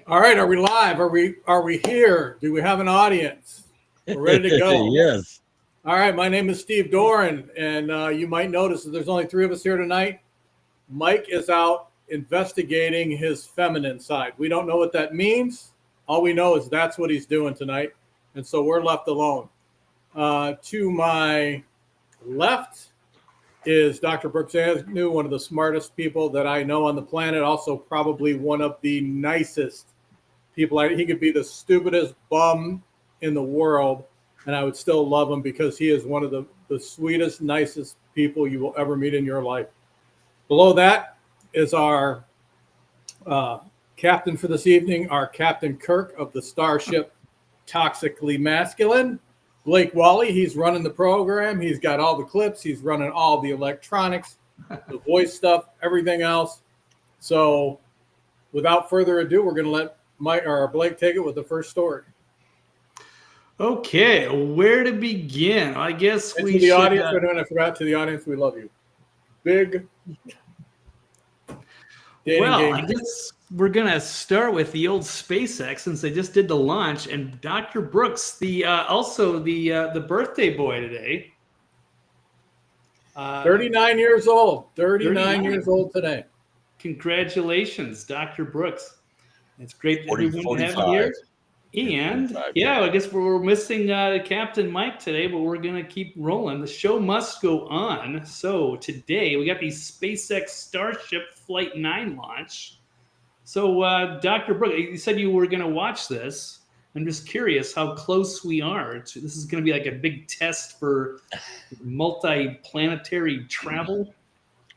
All right, are we live? Are we here? Do we have an audience? We're ready to go. Yes. All right, my name is Steve Doran, and you might notice that there's only 3 of us here tonight. Mike is out investigating his feminine side. We don't know what that means. All we know is that's what he's doing tonight, and so we're left alone. To my left is Dr. Brooks Agnew, one of the smartest people that I know on the planet, also probably one of the nicest people. He could be the stupidest bum in the world, and I would still love him because he is one of the sweetest, nicest people you will ever meet in your life. Below that is our captain for this evening, our Captain Kirk of the starship Toxically Masculine, Blake Walley. He's running the program. He's got all the clips. He's running all the electronics, the voice stuff, everything else. So without further ado, we're going to let Blake take it with the first story. Okay, where to begin? I guess and we to the should, audience, I forgot, to the audience, we love you. Big. Well, I guess we're going to start with the old SpaceX since they just did the launch, and Dr. Brooks, also the birthday boy today. 39 years old. 39 years old today. Congratulations, Dr. Brooks. It's great that everyone to have you here. And I guess we're missing Captain Mike today, but we're going to keep rolling. The show must go on. So today we got the SpaceX Starship Flight 9 launch. So Dr. Brooks, you said you were going to watch this. I'm just curious how close we are. This is going to be like a big test for multi-planetary travel.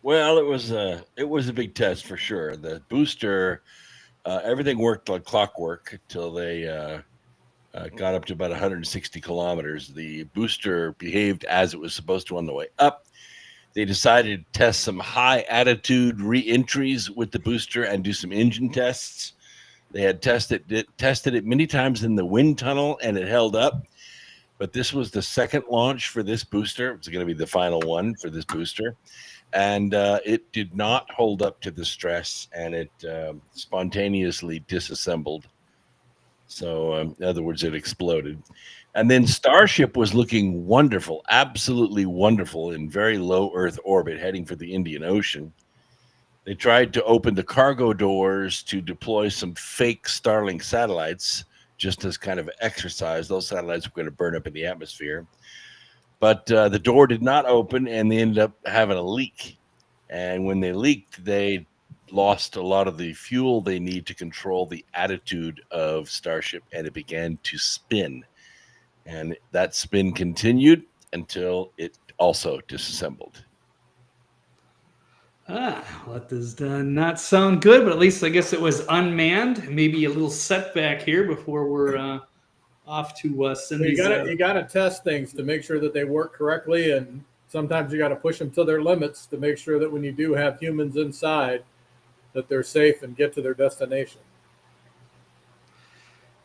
Well, it was a big test for sure. The booster, everything worked like clockwork until they got up to about 160 kilometers. The booster behaved as it was supposed to on the way up. They decided to test some high attitude re-entries with the booster and do some engine tests. They had tested it many times in the wind tunnel, and it held up. But this was the second launch for this booster. It's going to be the final one for this booster. And it did not hold up to the stress, and it spontaneously disassembled. So, in other words, it exploded. And then Starship was looking wonderful, absolutely wonderful, in very low Earth orbit, heading for the Indian Ocean. They tried to open the cargo doors to deploy some fake Starlink satellites, just as kind of exercise. Those satellites were going to burn up in the atmosphere. But the door did not open, and they ended up having a leak. And when they leaked, they lost a lot of the fuel they need to control the attitude of Starship, and it began to spin. And that spin continued until it also disassembled. Well, that does not sound good, but at least I guess it was unmanned. Maybe a little setback here before we're off to send these. You got to test things to make sure that they work correctly, and sometimes you got to push them to their limits to make sure that when you do have humans inside, that they're safe and get to their destination.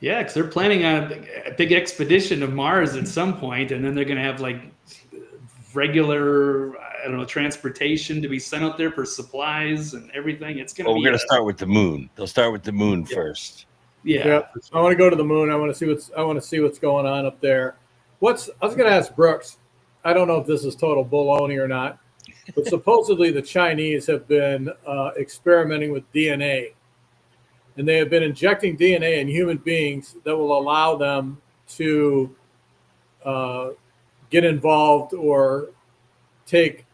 Yeah, because they're planning on a big expedition to Mars at some point, and then they're going to have like regular, transportation to be sent out there for supplies and everything. It's going to be. We're going to start with the moon. They'll start with the moon first. Yeah. I want to go to the moon. I want to see what's going on up there. I was going to ask Brooks. I don't know if this is total baloney or not, but supposedly the Chinese have been experimenting with DNA. And they have been injecting DNA in human beings that will allow them to get involved or take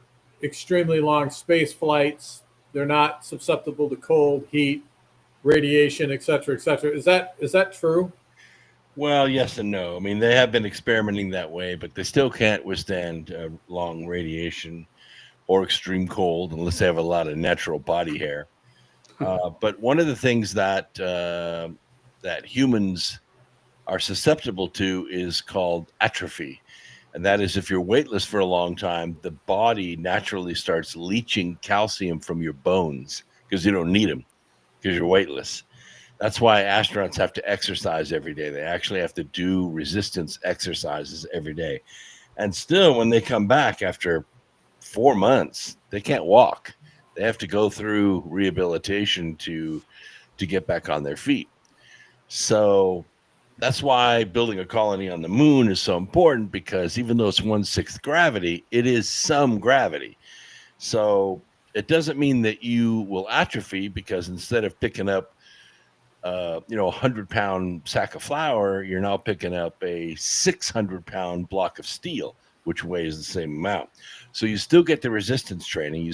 extremely long space flights. They're not susceptible to cold, heat, radiation, et cetera, et cetera. Is that true? Well, yes and no. I mean, they have been experimenting that way, but they still can't withstand long radiation or extreme cold unless they have a lot of natural body hair. But one of the things that that humans are susceptible to is called atrophy. And that is if you're weightless for a long time, the body naturally starts leaching calcium from your bones because you don't need them because you're weightless. That's why astronauts have to exercise every day. They actually have to do resistance exercises every day. And still, when they come back after 4 months, they can't walk. They have to go through rehabilitation to get back on their feet. So that's why building a colony on the moon is so important, because even though it's 1/6 gravity, it is some gravity. So it doesn't mean that you will atrophy, because instead of picking up a 100-pound sack of flour, you're now picking up a 600-pound block of steel, which weighs the same amount. So you still get the resistance training.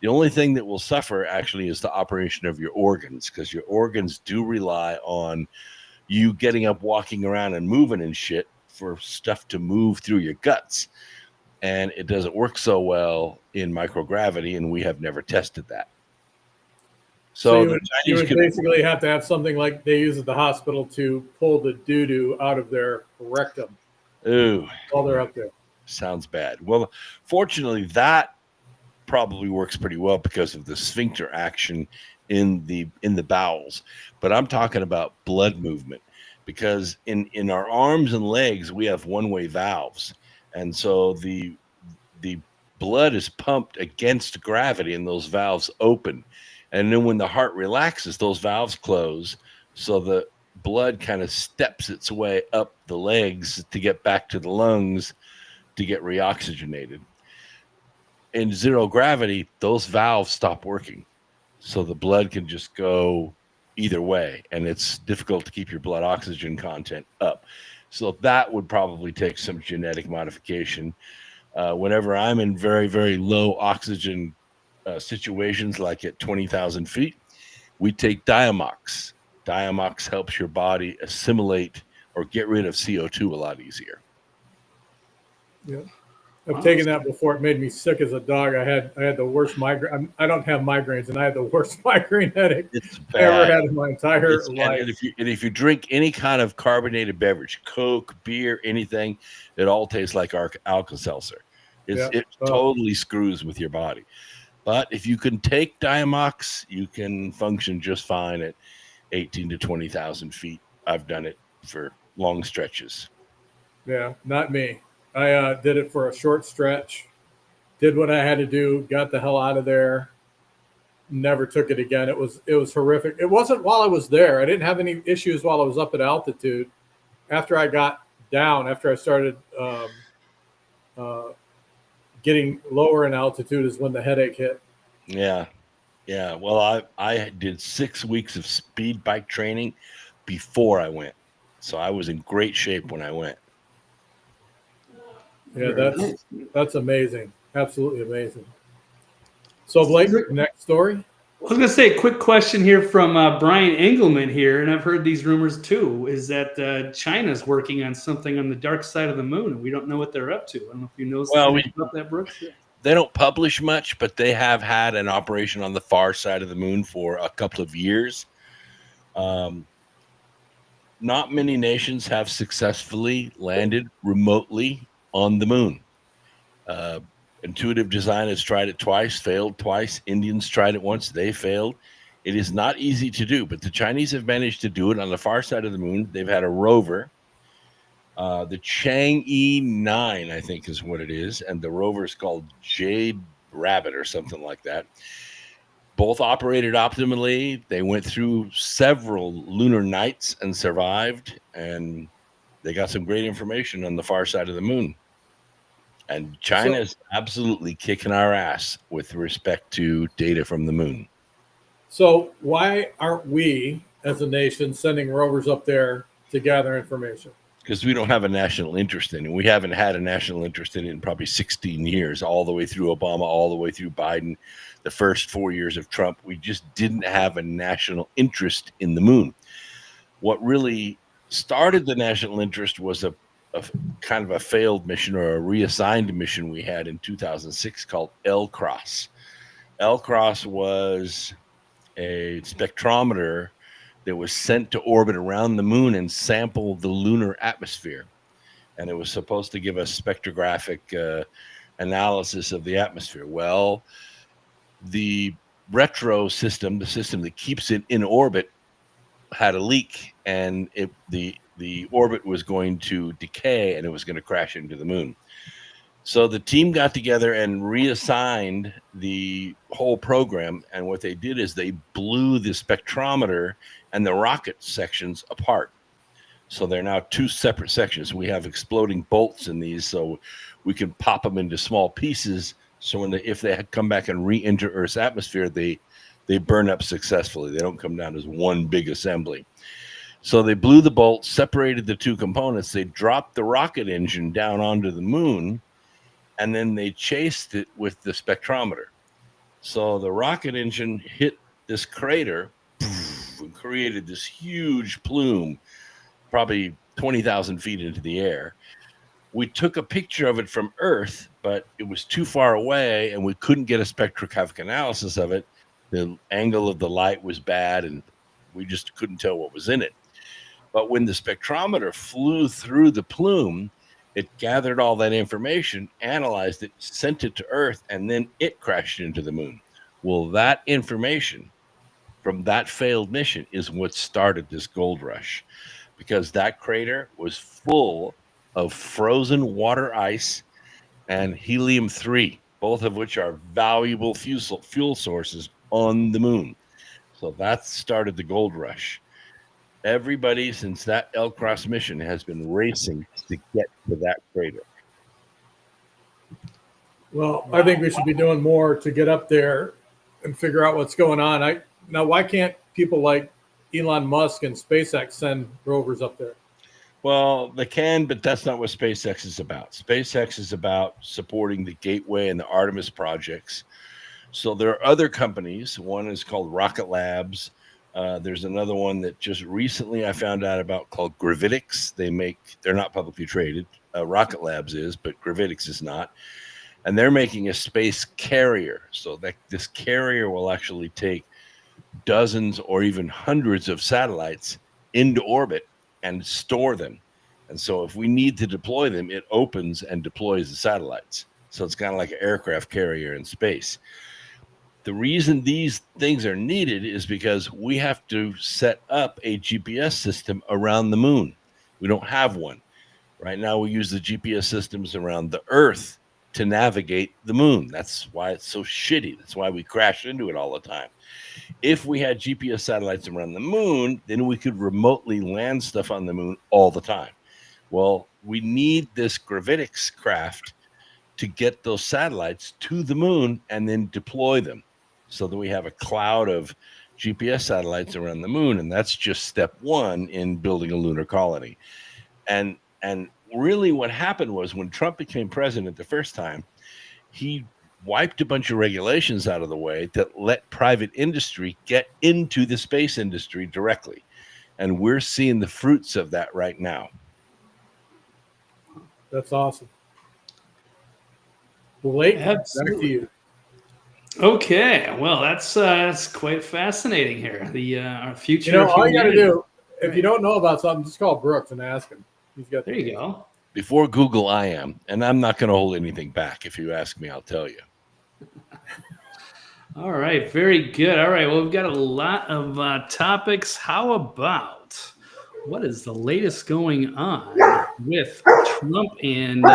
The only thing that will suffer actually is the operation of your organs, because your organs do rely on you getting up, walking around and moving and shit for stuff to move through your guts. And it doesn't work so well in microgravity, and we have never tested that. So you would basically have to have something like they use at the hospital to pull the doo-doo out of their rectum. Ooh, while they're up there. Sounds bad. Well, fortunately, that probably works pretty well because of the sphincter action in the bowels. But I'm talking about blood movement, because in our arms and legs we have one-way valves, and so the blood is pumped against gravity, and those valves open. And then when the heart relaxes, those valves close, so the blood kind of steps its way up the legs to get back to the lungs to get reoxygenated. In zero gravity, those valves stop working, so the blood can just go either way, and it's difficult to keep your blood oxygen content up. So that would probably take some genetic modification. Whenever I'm in very, very low oxygen situations, like at 20,000 feet, we take Diamox. Diamox helps your body assimilate or get rid of CO2 a lot easier. Yeah, I've taken that before. It made me sick as a dog. I had the worst migraine. I don't have migraines, and I had the worst migraine headache I ever had in my entire life. And if you drink any kind of carbonated beverage, Coke, beer, anything, it all tastes like Alka-Seltzer. It totally screws with your body. But if you can take Diamox, you can function just fine at 18 to 20,000 feet. I've done it for long stretches. Yeah, not me. I did it for a short stretch, did what I had to do, got the hell out of there, never took it again. It was horrific. It wasn't while I was there. I didn't have any issues while I was up at altitude. After I got down, after I started getting lower in altitude is when the headache hit. Yeah. Well, I did 6 weeks of speed bike training before I went, so I was in great shape when I went. Yeah, that's amazing. Absolutely amazing. So, Blake, next story. I was going to say a quick question here from Brian Engelman here, and I've heard these rumors too, is that China's working on something on the dark side of the moon, and we don't know what they're up to. I don't know if you know something about that, Brooks. Yeah. They don't publish much, but they have had an operation on the far side of the moon for a couple of years. Not many nations have successfully landed remotely on the moon. Intuitive Design has tried it twice, failed twice. Indians tried it once, they failed. It is not easy to do, but the Chinese have managed to do it on the far side of the moon. They've had a rover. The Chang'e 9, I think, is what it is, and the rover is called Jade Rabbit or something like that. Both operated optimally. They went through several lunar nights and survived, and they got some great information on the far side of the moon. And China is absolutely kicking our ass with respect to data from the moon. So why aren't we, as a nation, sending rovers up there to gather information? because we don't have a national interest in it. We haven't had a national interest in it in probably 16 years, all the way through Obama, all the way through Biden, the first 4 years of Trump. We just didn't have a national interest in the moon. What really started the national interest was a kind of a failed mission, or a reassigned mission we had in 2006 called LCROSS. LCROSS was a spectrometer that was sent to orbit around the moon and sample the lunar atmosphere. And it was supposed to give us spectrographic analysis of the atmosphere. Well, the retro system, the system that keeps it in orbit, had a leak, and the orbit was going to decay, and it was going to crash into the moon. So the team got together and reassigned the whole program. And what they did is they blew the spectrometer and the rocket sections apart. So they're now two separate sections. We have exploding bolts in these, so we can pop them into small pieces. So if they come back and re-enter Earth's atmosphere, they burn up successfully. They don't come down as one big assembly. So they blew the bolts, separated the two components. They dropped the rocket engine down onto the moon, and then they chased it with the spectrometer. So the rocket engine hit this crater and created this huge plume, probably 20,000 feet into the air. We took a picture of it from Earth, but it was too far away, and we couldn't get a spectrographic analysis of it. The angle of the light was bad, and we just couldn't tell what was in it. But when the spectrometer flew through the plume, it gathered all that information, analyzed it, sent it to Earth, and then it crashed into the moon. Well, that information from that failed mission is what started this gold rush, because that crater was full of frozen water ice and helium-3, both of which are valuable fuel sources on the moon. So that started the gold rush. Everybody since that LCROSS mission has been racing to get to that crater. Well, I think we should be doing more to get up there and figure out what's going on. Now, why can't people like Elon Musk and SpaceX send rovers up there? Well, they can, but that's not what SpaceX is about. SpaceX is about supporting the Gateway and the Artemis projects. So there are other companies. One is called Rocket Labs. There's another one that just recently I found out about called Gravitics. They're not publicly traded. Rocket Labs is, but Gravitics is not. And they're making a space carrier. So that this carrier will actually take dozens or even hundreds of satellites into orbit and store them. And so if we need to deploy them, it opens and deploys the satellites. So it's kind of like an aircraft carrier in space. The reason these things are needed is because we have to set up a GPS system around the moon. We don't have one. Right now we use the GPS systems around the Earth to navigate the moon. That's why it's so shitty. That's why we crash into it all the time. If we had GPS satellites around the moon, then we could remotely land stuff on the moon all the time. Well, we need this Gravitics craft to get those satellites to the moon and then deploy them, so that we have a cloud of GPS satellites around the moon. And that's just step one in building a lunar colony. And really what happened was when Trump became president the first time, he wiped a bunch of regulations out of the way that let private industry get into the space industry directly. And we're seeing the fruits of that right now. That's awesome. Blake, back to you. Okay, well, that's quite fascinating here. The our future. You know, all you got to do, if you don't know about something, just call Brooks and ask him. He's got. There you go. Before Google, I am, and I'm not going to hold anything back. If you ask me, I'll tell you. All right, very good. All right, well, we've got a lot of topics. How about what is the latest going on with Trump and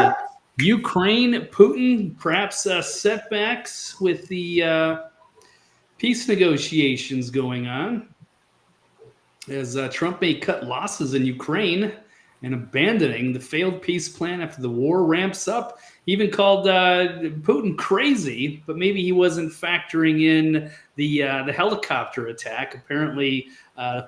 Ukraine, Putin? Perhaps setbacks with the peace negotiations going on, as Trump may cut losses in Ukraine and abandoning the failed peace plan after the war ramps up. He even called Putin crazy, but maybe he wasn't factoring in the helicopter attack. Apparently,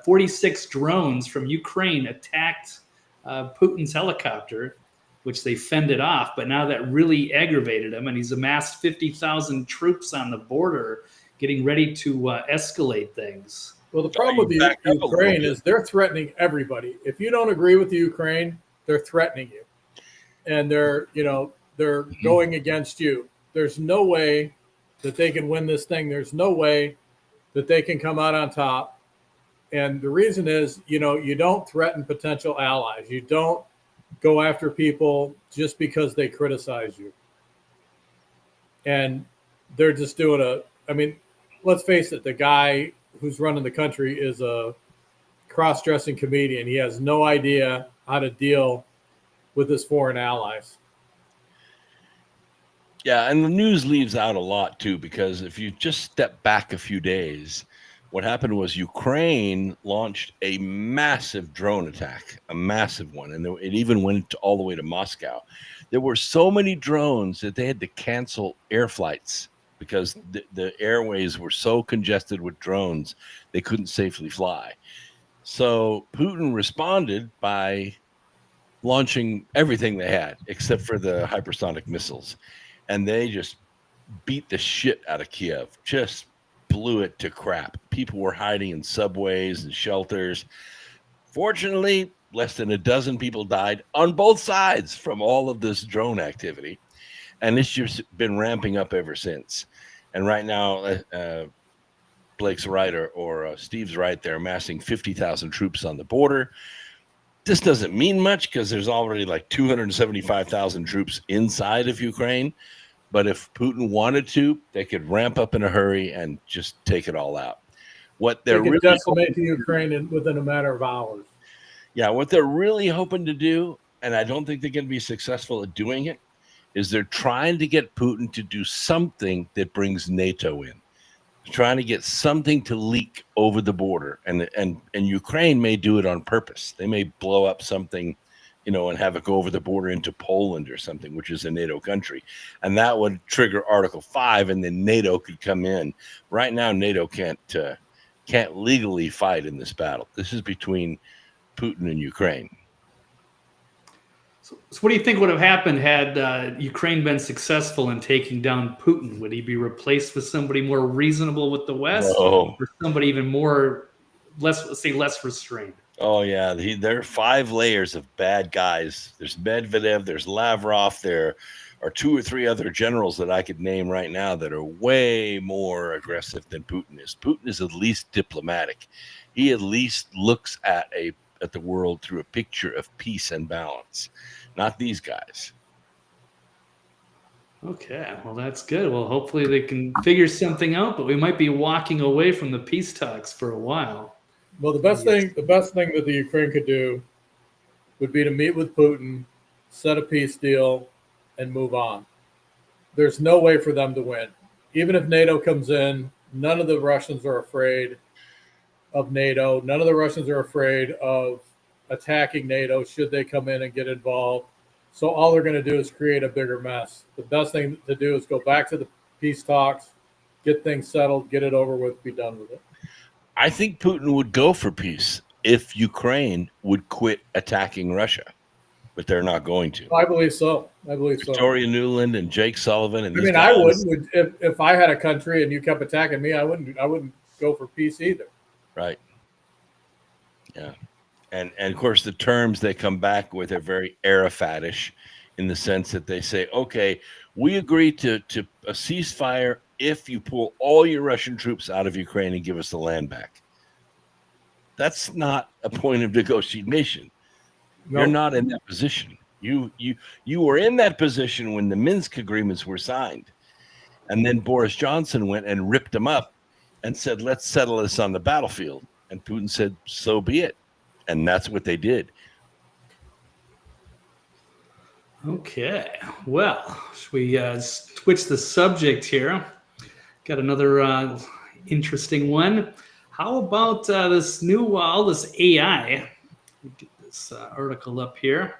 46 drones from Ukraine attacked Putin's helicopter, which they fended off. But now that really aggravated him, and he's amassed 50,000 troops on the border, getting ready to escalate things. Well, the problem with the Ukraine is they're threatening everybody. If you don't agree with the Ukraine, they're threatening you, and they're going against you. There's no way that they can win this thing. There's no way that they can come out on top. And the reason is, you don't threaten potential allies. You don't go after people just because they criticize you. And they're just doing let's face it, the guy who's running the country is a cross-dressing comedian. He has no idea how to deal with his foreign allies. Yeah, and the news leaves out a lot too, because if you just step back a few days, what happened was Ukraine launched a massive drone attack, a massive one, and it even went all the way to Moscow. There were so many drones that they had to cancel air flights because the airways were so congested with drones, they couldn't safely fly. So Putin responded by launching everything they had, except for the hypersonic missiles. And they just beat the shit out of Kiev, just blew it to crap. People were hiding in subways and shelters. Fortunately, less than a dozen people died on both sides from all of this drone activity. And it's just been ramping up ever since. And right now, Blake's right, or Steve's right, they're amassing 50,000 troops on the border. This doesn't mean much because there's already like 275,000 troops inside of Ukraine. But if Putin wanted to, they could ramp up in a hurry and just take it all out. What they're they could really decimate the Ukraine within a matter of hours. Yeah, what they're really hoping to do, and I don't think they're going to be successful at doing it, is they're trying to get Putin to do something that brings NATO in. They're trying to get something to leak over the border, and Ukraine may do it on purpose. They may blow up something, and have it go over the border into Poland or something, which is a NATO country, and that would trigger Article 5, and then NATO could come in. Right now, NATO can't legally fight in this battle. This is between Putin and Ukraine. So what do you think would have happened had Ukraine been successful in taking down Putin? Would he be replaced with somebody more reasonable with the West, or somebody even less restrained? Oh, yeah. There are 5 layers of bad guys. There's Medvedev, there's Lavrov, there are 2 or 3 other generals that I could name right now that are way more aggressive than Putin is. Putin is at least diplomatic. He at least looks at the world through a picture of peace and balance. Not these guys. Okay, well, that's good. Well, hopefully they can figure something out, but we might be walking away from the peace talks for a while. Well, the best thing that the Ukraine could do would be to meet with Putin, set a peace deal, and move on. There's no way for them to win. Even if NATO comes in, none of the Russians are afraid of NATO. None of the Russians are afraid of attacking NATO should they come in and get involved. So all they're going to do is create a bigger mess. The best thing to do is go back to the peace talks, get things settled, get it over with, be done with it. I think Putin would go for peace if Ukraine would quit attacking Russia, but they're not going to. I believe so. Victoria Nuland and Jake Sullivan and these guys, I wouldn't. If I had a country and you kept attacking me, I wouldn't go for peace either. Right. Yeah. And of course, the terms they come back with are very Arafatish in the sense that they say, okay, we agree to a ceasefire if you pull all your Russian troops out of Ukraine and give us the land back. That's not a point of negotiation. No. You're not in that position. You were in that position when the Minsk agreements were signed. And then Boris Johnson went and ripped them up and said, let's settle this on the battlefield. And Putin said, so be it. And that's what they did. Okay. Well, should we switch the subject here? Got another interesting one. How about this new, all this AI? Let me get this article up here.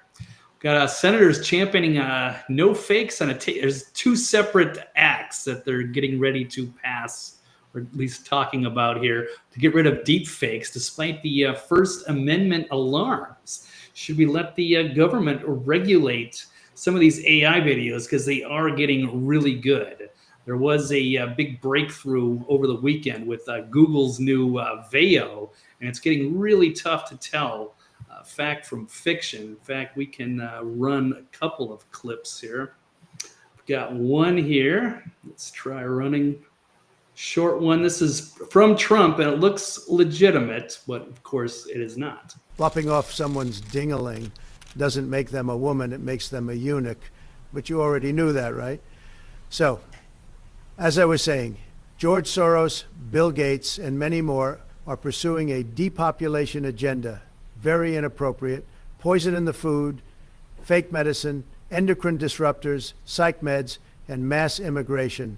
Got senators championing no fakes on there's 2 separate acts that they're getting ready to pass, or at least talking about here, to get rid of deep fakes, despite the First Amendment alarms. should we let the government regulate some of these AI videos because they are getting really good? There was a big breakthrough over the weekend with Google's new Veo, and it's getting really tough to tell fact from fiction. In fact, we can run a couple of clips here. We've got one here. Let's try running short one. This is from Trump, and it looks legitimate, but of course it is not. Lopping off someone's ding-a-ling doesn't make them a woman, it makes them a eunuch. But you already knew that, right? So, as I was saying, George Soros, Bill Gates, and many more are pursuing a depopulation agenda. Very inappropriate. Poison in the food, fake medicine, endocrine disruptors, psych meds, and mass immigration.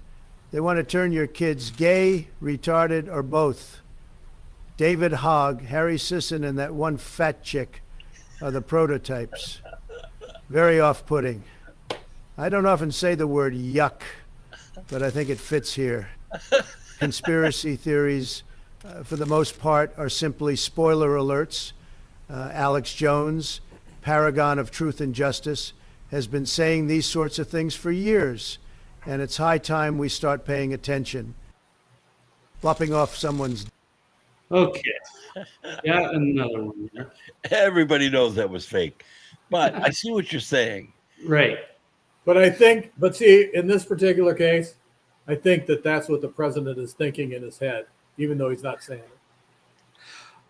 They want to turn your kids gay, retarded, or both. David Hogg, Harry Sisson, and that one fat chick are the prototypes. Very off-putting. I don't often say the word yuck, but I think it fits here. Conspiracy theories, for the most part, are simply spoiler alerts. Alex Jones, paragon of truth and justice, has been saying these sorts of things for years, and it's high time we start paying attention. Lopping off someone's... Okay. Yeah, another one there. Everybody knows that was fake, but I see what you're saying. Right. But see, in this particular case, I think that that's what the president is thinking in his head, even though he's not saying it.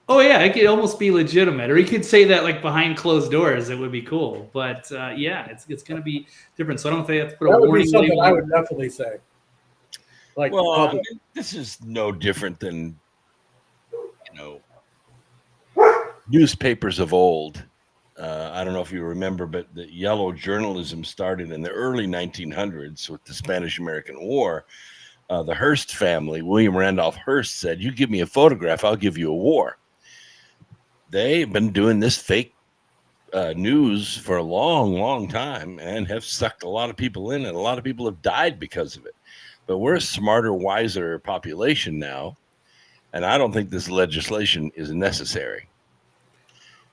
Oh yeah, it could almost be legitimate, or he could say that like behind closed doors. It would be cool, but yeah, it's going to be different. So I don't think I have to put a warning That would be something label. I would definitely say. Like, Well, I mean, this is no different than, newspapers of old. I don't know if you remember, but the yellow journalism started in the early 1900s with the Spanish-American War. The Hearst family, William Randolph Hearst, said, "You give me a photograph, I'll give you a war." They've been doing this fake news for a long, long time and have sucked a lot of people in, and a lot of people have died because of it. But we're a smarter, wiser population now, and I don't think this legislation is necessary.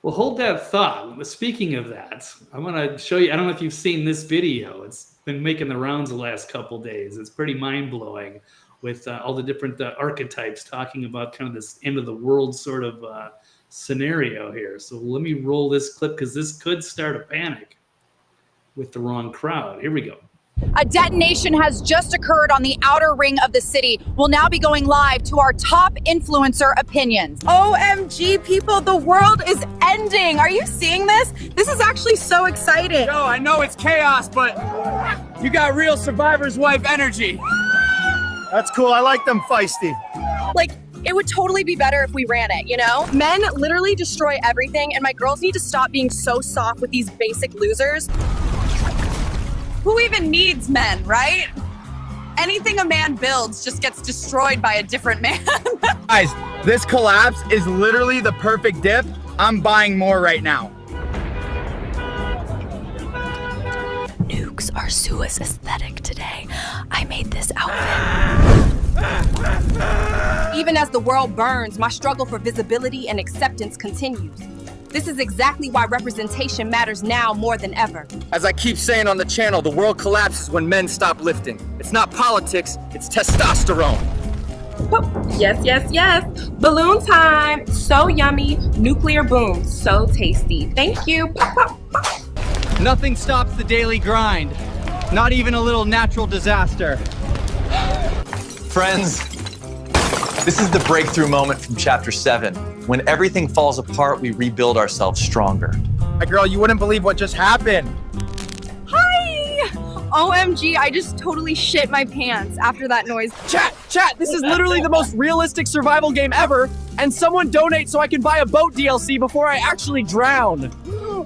Well, hold that thought. Speaking of that, I'm going to show you. I don't know if you've seen this video. It's been making the rounds the last couple days. It's pretty mind-blowing with all the different archetypes talking about kind of this end of the world sort of scenario here. So let me roll this clip because this could start a panic with the wrong crowd. Here we go. A detonation has just occurred on the outer ring of the city. We'll now be going live to our top influencer opinions. OMG, people, the world is ending. Are you seeing this? This is actually so exciting. Yo, I know it's chaos, but you got real survivor's wife energy. That's cool, I like them feisty. Like, it would totally be better if we ran it, you know? Men literally destroy everything, and my girls need to stop being so soft with these basic losers. Who even needs men, right? Anything a man builds just gets destroyed by a different man. Guys, this collapse is literally the perfect dip. I'm buying more right now. Nukes are Sua's aesthetic today. I made this outfit. Even as the world burns, my struggle for visibility and acceptance continues. This is exactly why representation matters now more than ever. As I keep saying on the channel, the world collapses when men stop lifting. It's not politics, it's testosterone. Oh, yes, yes, yes. Balloon time. So yummy. Nuclear boom. So tasty. Thank you. Pop, pop, pop. Nothing stops the daily grind. Not even a little natural disaster. Friends, this is the breakthrough moment from chapter 7. When everything falls apart, we rebuild ourselves stronger. My girl, you wouldn't believe what just happened. Hi! OMG, I just totally shit my pants after that noise. Chat, this is literally the most realistic survival game ever, and someone donate so I can buy a boat DLC before I actually drown.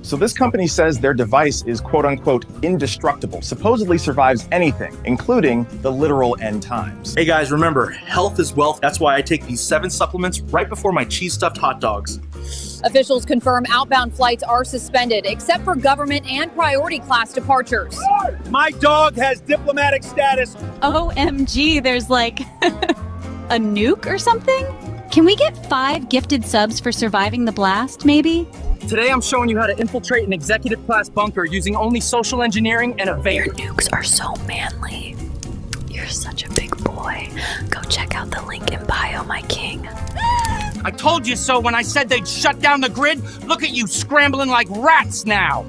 So this company says their device is quote unquote indestructible, supposedly survives anything, including the literal end times. Hey guys, remember, health is wealth. That's why I take these 7 supplements right before my cheese stuffed hot dogs. Officials confirm outbound flights are suspended, except for government and priority class departures. My dog has diplomatic status. OMG, there's like a nuke or something? Can we get 5 gifted subs for surviving the blast, maybe? Today I'm showing you how to infiltrate an executive class bunker using only social engineering and a vape. Your nukes are so manly. You're such a big boy. Go check out the link in bio, my king. I told you so when I said they'd shut down the grid. Look at you scrambling like rats now.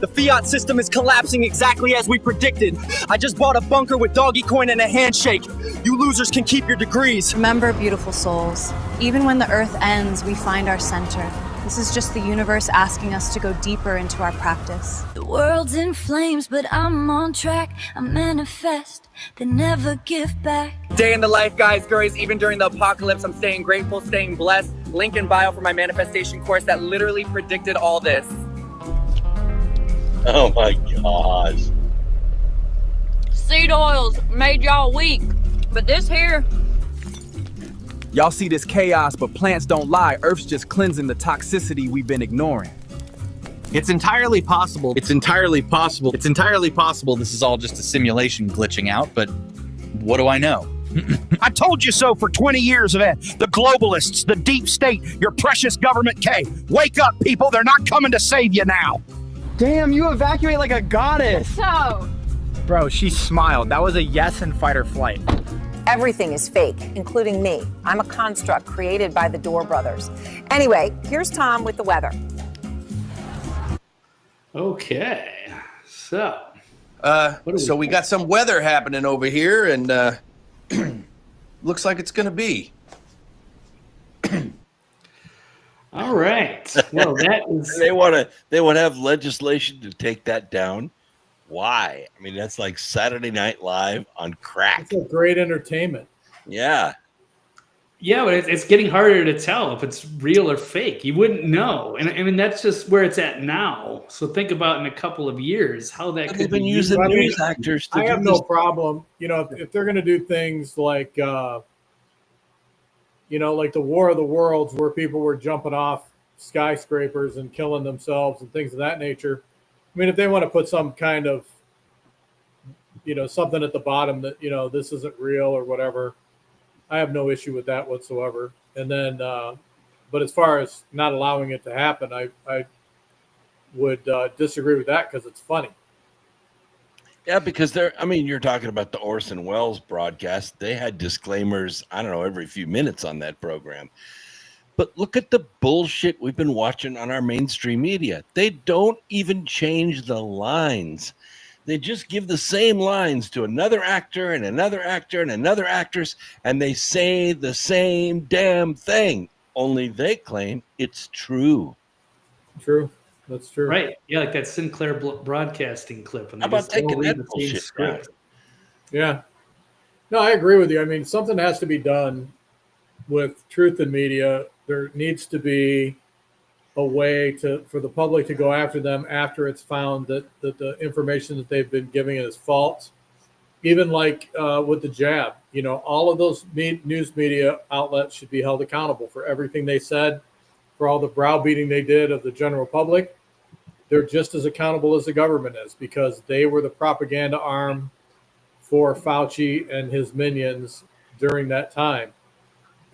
The fiat system is collapsing exactly as we predicted. I just bought a bunker with doggy coin and a handshake. You losers can keep your degrees. Remember, beautiful souls, even when the earth ends, we find our center. This is just the universe asking us to go deeper into our practice. The world's in flames, but I'm on track. I manifest, then never give back. Day in the life, guys, girls. Even during the apocalypse, I'm staying grateful, staying blessed. Link in bio for my manifestation course that literally predicted all this. Oh my gosh. Seed oils made y'all weak, but this here. Y'all see this chaos, but plants don't lie. Earth's just cleansing the toxicity we've been ignoring. It's entirely possible. It's entirely possible. It's entirely possible this is all just a simulation glitching out, but what do I know? I told you so for 20 years of it. The globalists, the deep state, your precious government K. Wake up, people. They're not coming to save you now. Damn, you evacuate like a goddess. So, Bro, she smiled. That was a yes in fight or flight. Everything is fake, including me. I'm a construct created by the Door brothers. Anyway, here's Tom with the weather. Okay, so. So we got some weather happening over here, and looks like it's going to be. All right. Well, that is. They want to have legislation to take that down. Why? I mean, that's like Saturday Night Live on crack. It's a great entertainment. Yeah. Yeah, but it's getting harder to tell if it's real or fake. You wouldn't know. And I mean, that's just where it's at now. So think about in a couple of years how that could be used. Using news actors to I have do no this. problem. You know, if they're going to do things like, like the War of the Worlds, where people were jumping off skyscrapers and killing themselves and things of that nature. I mean, if they want to put some kind of, something at the bottom that, this isn't real or whatever, I have no issue with that whatsoever. And then, but as far as not allowing it to happen, I would disagree with that because it's funny. Yeah, because you're talking about the Orson Welles broadcast. They had disclaimers, I don't know, every few minutes on that program. But look at the bullshit we've been watching on our mainstream media. They don't even change the lines. They just give the same lines to another actor and another actor and another actress, and they say the same damn thing. Only they claim it's true. True. That's true. Right. Yeah, like that Sinclair broadcasting clip. And How about taking that bullshit down? Yeah. No, I agree with you. I mean, something has to be done with truth in media. There needs to be a way for the public to go after them after it's found that the information that they've been giving is false. Even like with the jab, all of those news media outlets should be held accountable for everything they said, for all the browbeating they did of the general public. They're just as accountable as the government is because they were the propaganda arm for Fauci and his minions during that time.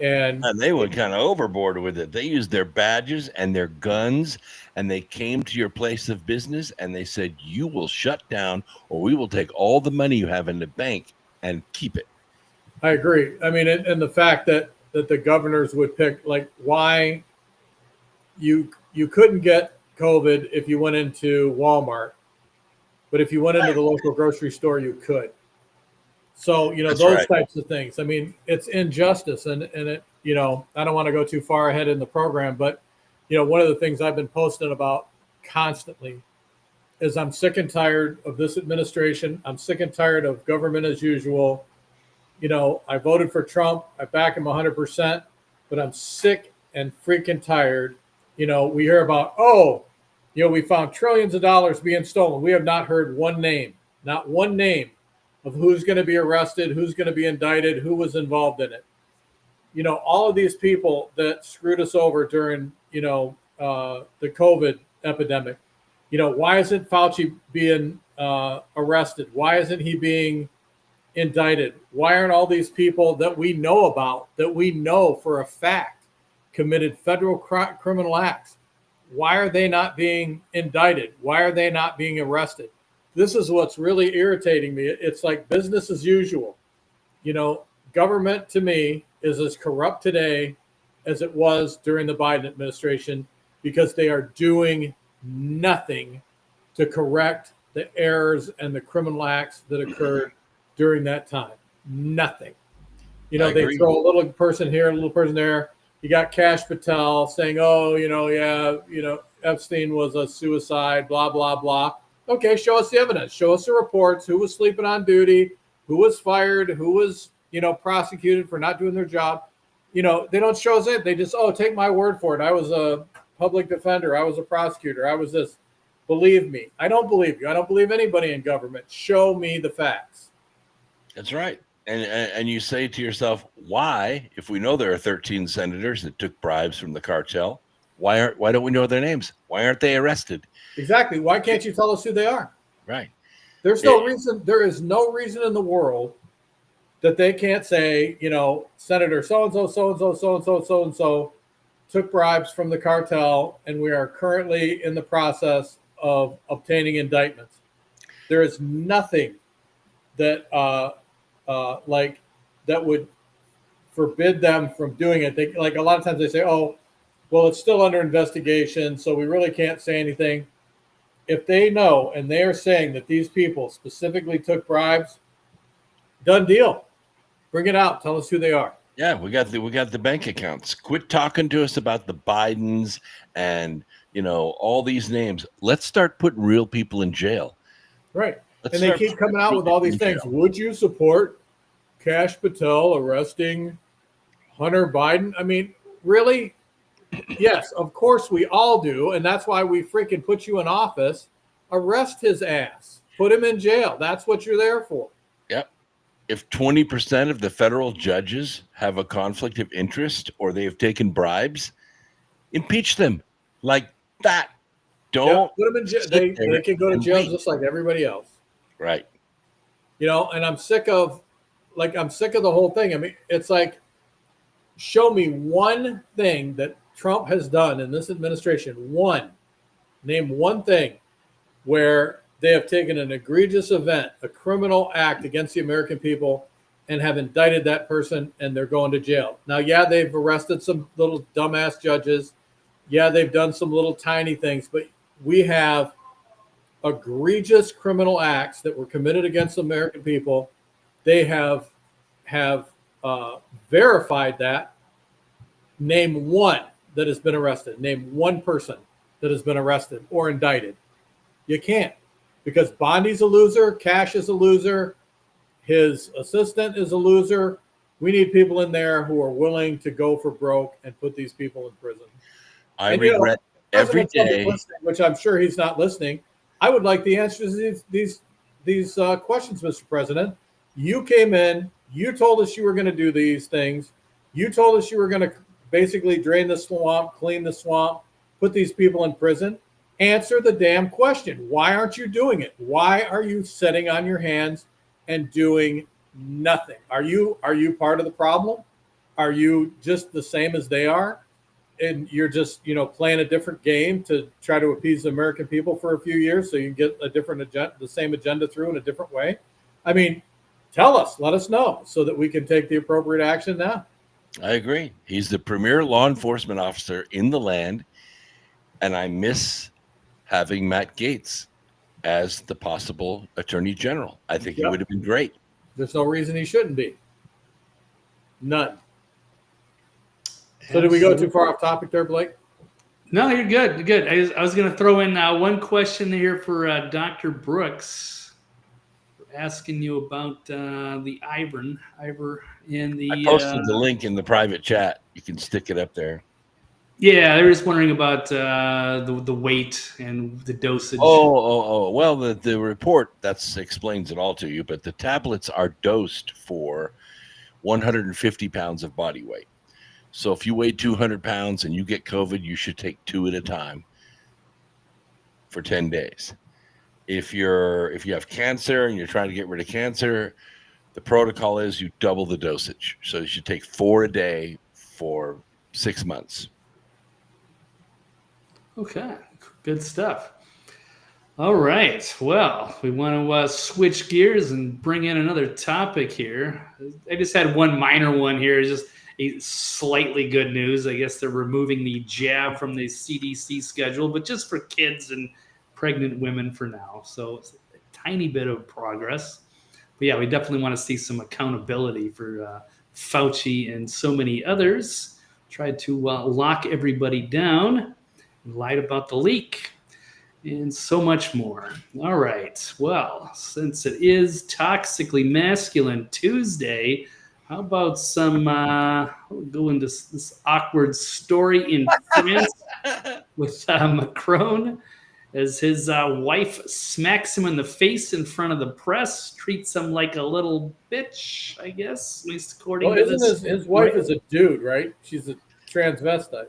And they went kind of overboard with it. They used their badges and their guns, and they came to your place of business, and they said, you will shut down, or we will take all the money you have in the bank and keep it. I agree. I mean, and the fact that the governors would pick, like, why you couldn't get COVID if you went into Walmart, but if you went into the local grocery store, you could. So, That's those right. types of things. I mean, it's injustice and it, I don't want to go too far ahead in the program, but, one of the things I've been posting about constantly is I'm sick and tired of this administration. I'm sick and tired of government as usual. I voted for Trump. I back him 100%, but I'm sick and freaking tired. We hear about, we found trillions of dollars being stolen. We have not heard not one name of who's going to be arrested, who's going to be indicted, who was involved in it. All of these people that screwed us over during, the COVID epidemic. Why isn't Fauci being arrested? Why isn't he being indicted? Why aren't all these people that we know about, that we know for a fact committed federal criminal acts? Why are they not being indicted? Why are they not being arrested? This is what's really irritating me. It's like business as usual. You know, government to me is as corrupt today as it was during the Biden administration because they are doing nothing to correct the errors and the criminal acts that occurred during that time. Nothing. You know, they throw a little person here, a little person there. You got Kash Patel saying, oh, Epstein was a suicide, blah, blah, blah. Okay, show us the evidence. Show us the reports. Who was sleeping on duty? Who was fired? Who was, prosecuted for not doing their job? They don't show us it. They just, take my word for it. I was a public defender. I was a prosecutor. I was this. Believe me. I don't believe you. I don't believe anybody in government. Show me the facts. That's right. And you say to yourself, why, if we know there are 13 senators that took bribes from the cartel, why don't we know their names? Why aren't they arrested? Exactly. Why can't you tell us who they are? Right. There's no reason. There is no reason in the world that they can't say, Senator so-and-so, so-and-so, so-and-so, so-and-so took bribes from the cartel, and we are currently in the process of obtaining indictments. There is nothing that that would forbid them from doing it. They, like a lot of times they say, oh, well, it's still under investigation, so we really can't say anything. If they know and they are saying that these people specifically took bribes, done deal. Bring it out. Tell us who they are. Yeah, we got the bank accounts. Quit talking to us about the Bidens and all these names. Let's start putting real people in jail. Right. And they keep coming out with all these things. Would you support Kash Patel arresting Hunter Biden? I mean, really? Yes, of course we all do. And that's why we freaking put you in office. Arrest his ass. Put him in jail. That's what you're there for. Yep. If 20% of the federal judges have a conflict of interest or they have taken bribes, impeach them like that. Don't put them in jail. They can go to jail just like everybody else. Right. And I'm sick of the whole thing. I mean, it's like, show me one thing that Trump has done in this administration. Name one thing where they have taken an egregious event, a criminal act against the American people, and have indicted that person, and they're going to jail. Now, yeah, they've arrested some little dumbass judges. Yeah, they've done some little tiny things, but we have egregious criminal acts that were committed against the American people. They have verified that. Name one that has been arrested. Name one person that has been arrested or indicted. You can't, because Bondi's a loser, Kash is a loser, his assistant is a loser. We need people in there who are willing to go for broke and put these people in prison. I regret every day, which I'm sure he's not listening. I would like the answers to these questions, Mr. President. You came in, you told us you were going to do these things. You told us you were going to basically drain the swamp, clean the swamp, put these people in prison. Answer the damn question. Why aren't you doing it? Why are you sitting on your hands and doing nothing? Are you part of the problem? Are you just the same as they are? And you're just, playing a different game to try to appease the American people for a few years so you can get a different agenda, the same agenda through in a different way? I mean, tell us, let us know so that we can take the appropriate action now. I agree. He's the premier law enforcement officer in the land, and I miss having Matt Gaetz as the possible attorney general. I think he would have been great. There's no reason he shouldn't be. None. So did we go too far off topic there, Blake? No, you're good. You're good. I was going to throw in one question here for Dr. Brooks. We're asking you about the Ivor in the. I posted the link in the private chat. You can stick it up there. Yeah, they were just wondering about the weight and the dosage. Oh. Well, the report explains it all to you. But the tablets are dosed for 150 pounds of body weight. So if you weigh 200 pounds and you get COVID, you should take 2 at a time for 10 days. If you have cancer and you're trying to get rid of cancer, the protocol is you double the dosage. So you should take 4 a day for 6 months. Okay, good stuff. All right. Well, we want to switch gears and bring in another topic here. I just had one minor one here. It's just a slightly good news. I guess they're removing the jab from the CDC schedule, but just for kids and pregnant women for now. So it's a tiny bit of progress. But yeah, we definitely want to see some accountability for Fauci and so many others. Tried to lock everybody down and lied about the leak. And so much more. All right. Well, since it is Toxically Masculine Tuesday, how about some, we'll go into this awkward story in France with Macron as his wife smacks him in the face in front of the press, treats him like a little bitch, I guess, at least according to this. His wife is a dude, right? She's a transvestite.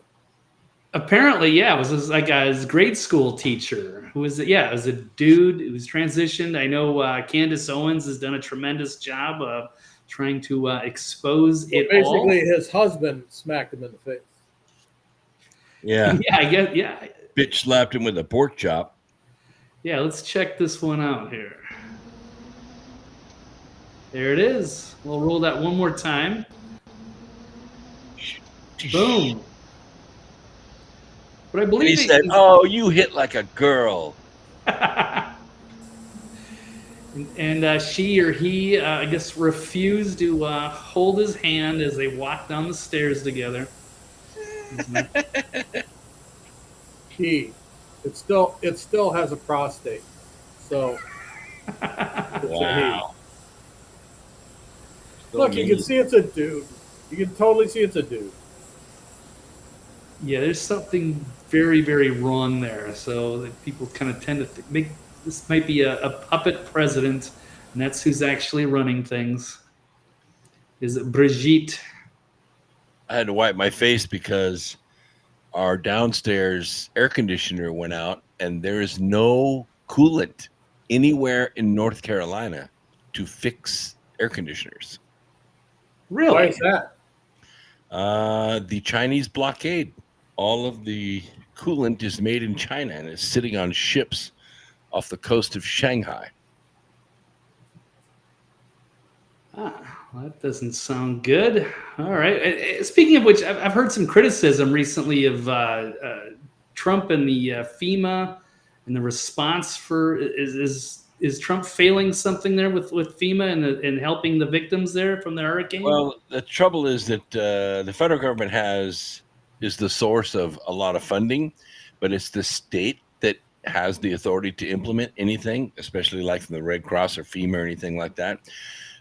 Apparently, yeah, it was like his grade school teacher who was, it was a dude who was transitioned. I know Candace Owens has done a tremendous job of trying to expose it all. Basically, his husband smacked him in the face. Yeah. Yeah, I guess, yeah. Bitch slapped him with a pork chop. Yeah, let's check this one out here. There it is. We'll roll that one more time. Boom. But I believe he said, "Oh, you hit like a girl." And she or he, I guess, refused to hold his hand as they walked down the stairs together. It still has a prostate. So wow. Look, you can see it's a dude. You can totally see it's a dude. Yeah, there's something very, very wrong there. So that people kind of tend to make this might be a puppet president, and that's who's actually running things. Is it Brigitte? I had to wipe my face because our downstairs air conditioner went out, and there is no coolant anywhere in North Carolina to fix air conditioners. Really? Why is that? The Chinese blockade. All of the coolant is made in China and is sitting on ships off the coast of Shanghai. Well, that doesn't sound good. All right. Speaking of which, I've heard some criticism recently of Trump and the FEMA and the response for is Trump failing something there with FEMA and helping the victims there from the hurricane? Well, the trouble is that the federal government is the source of a lot of funding, but it's the state that has the authority to implement anything, especially like from the Red Cross or FEMA or anything like that.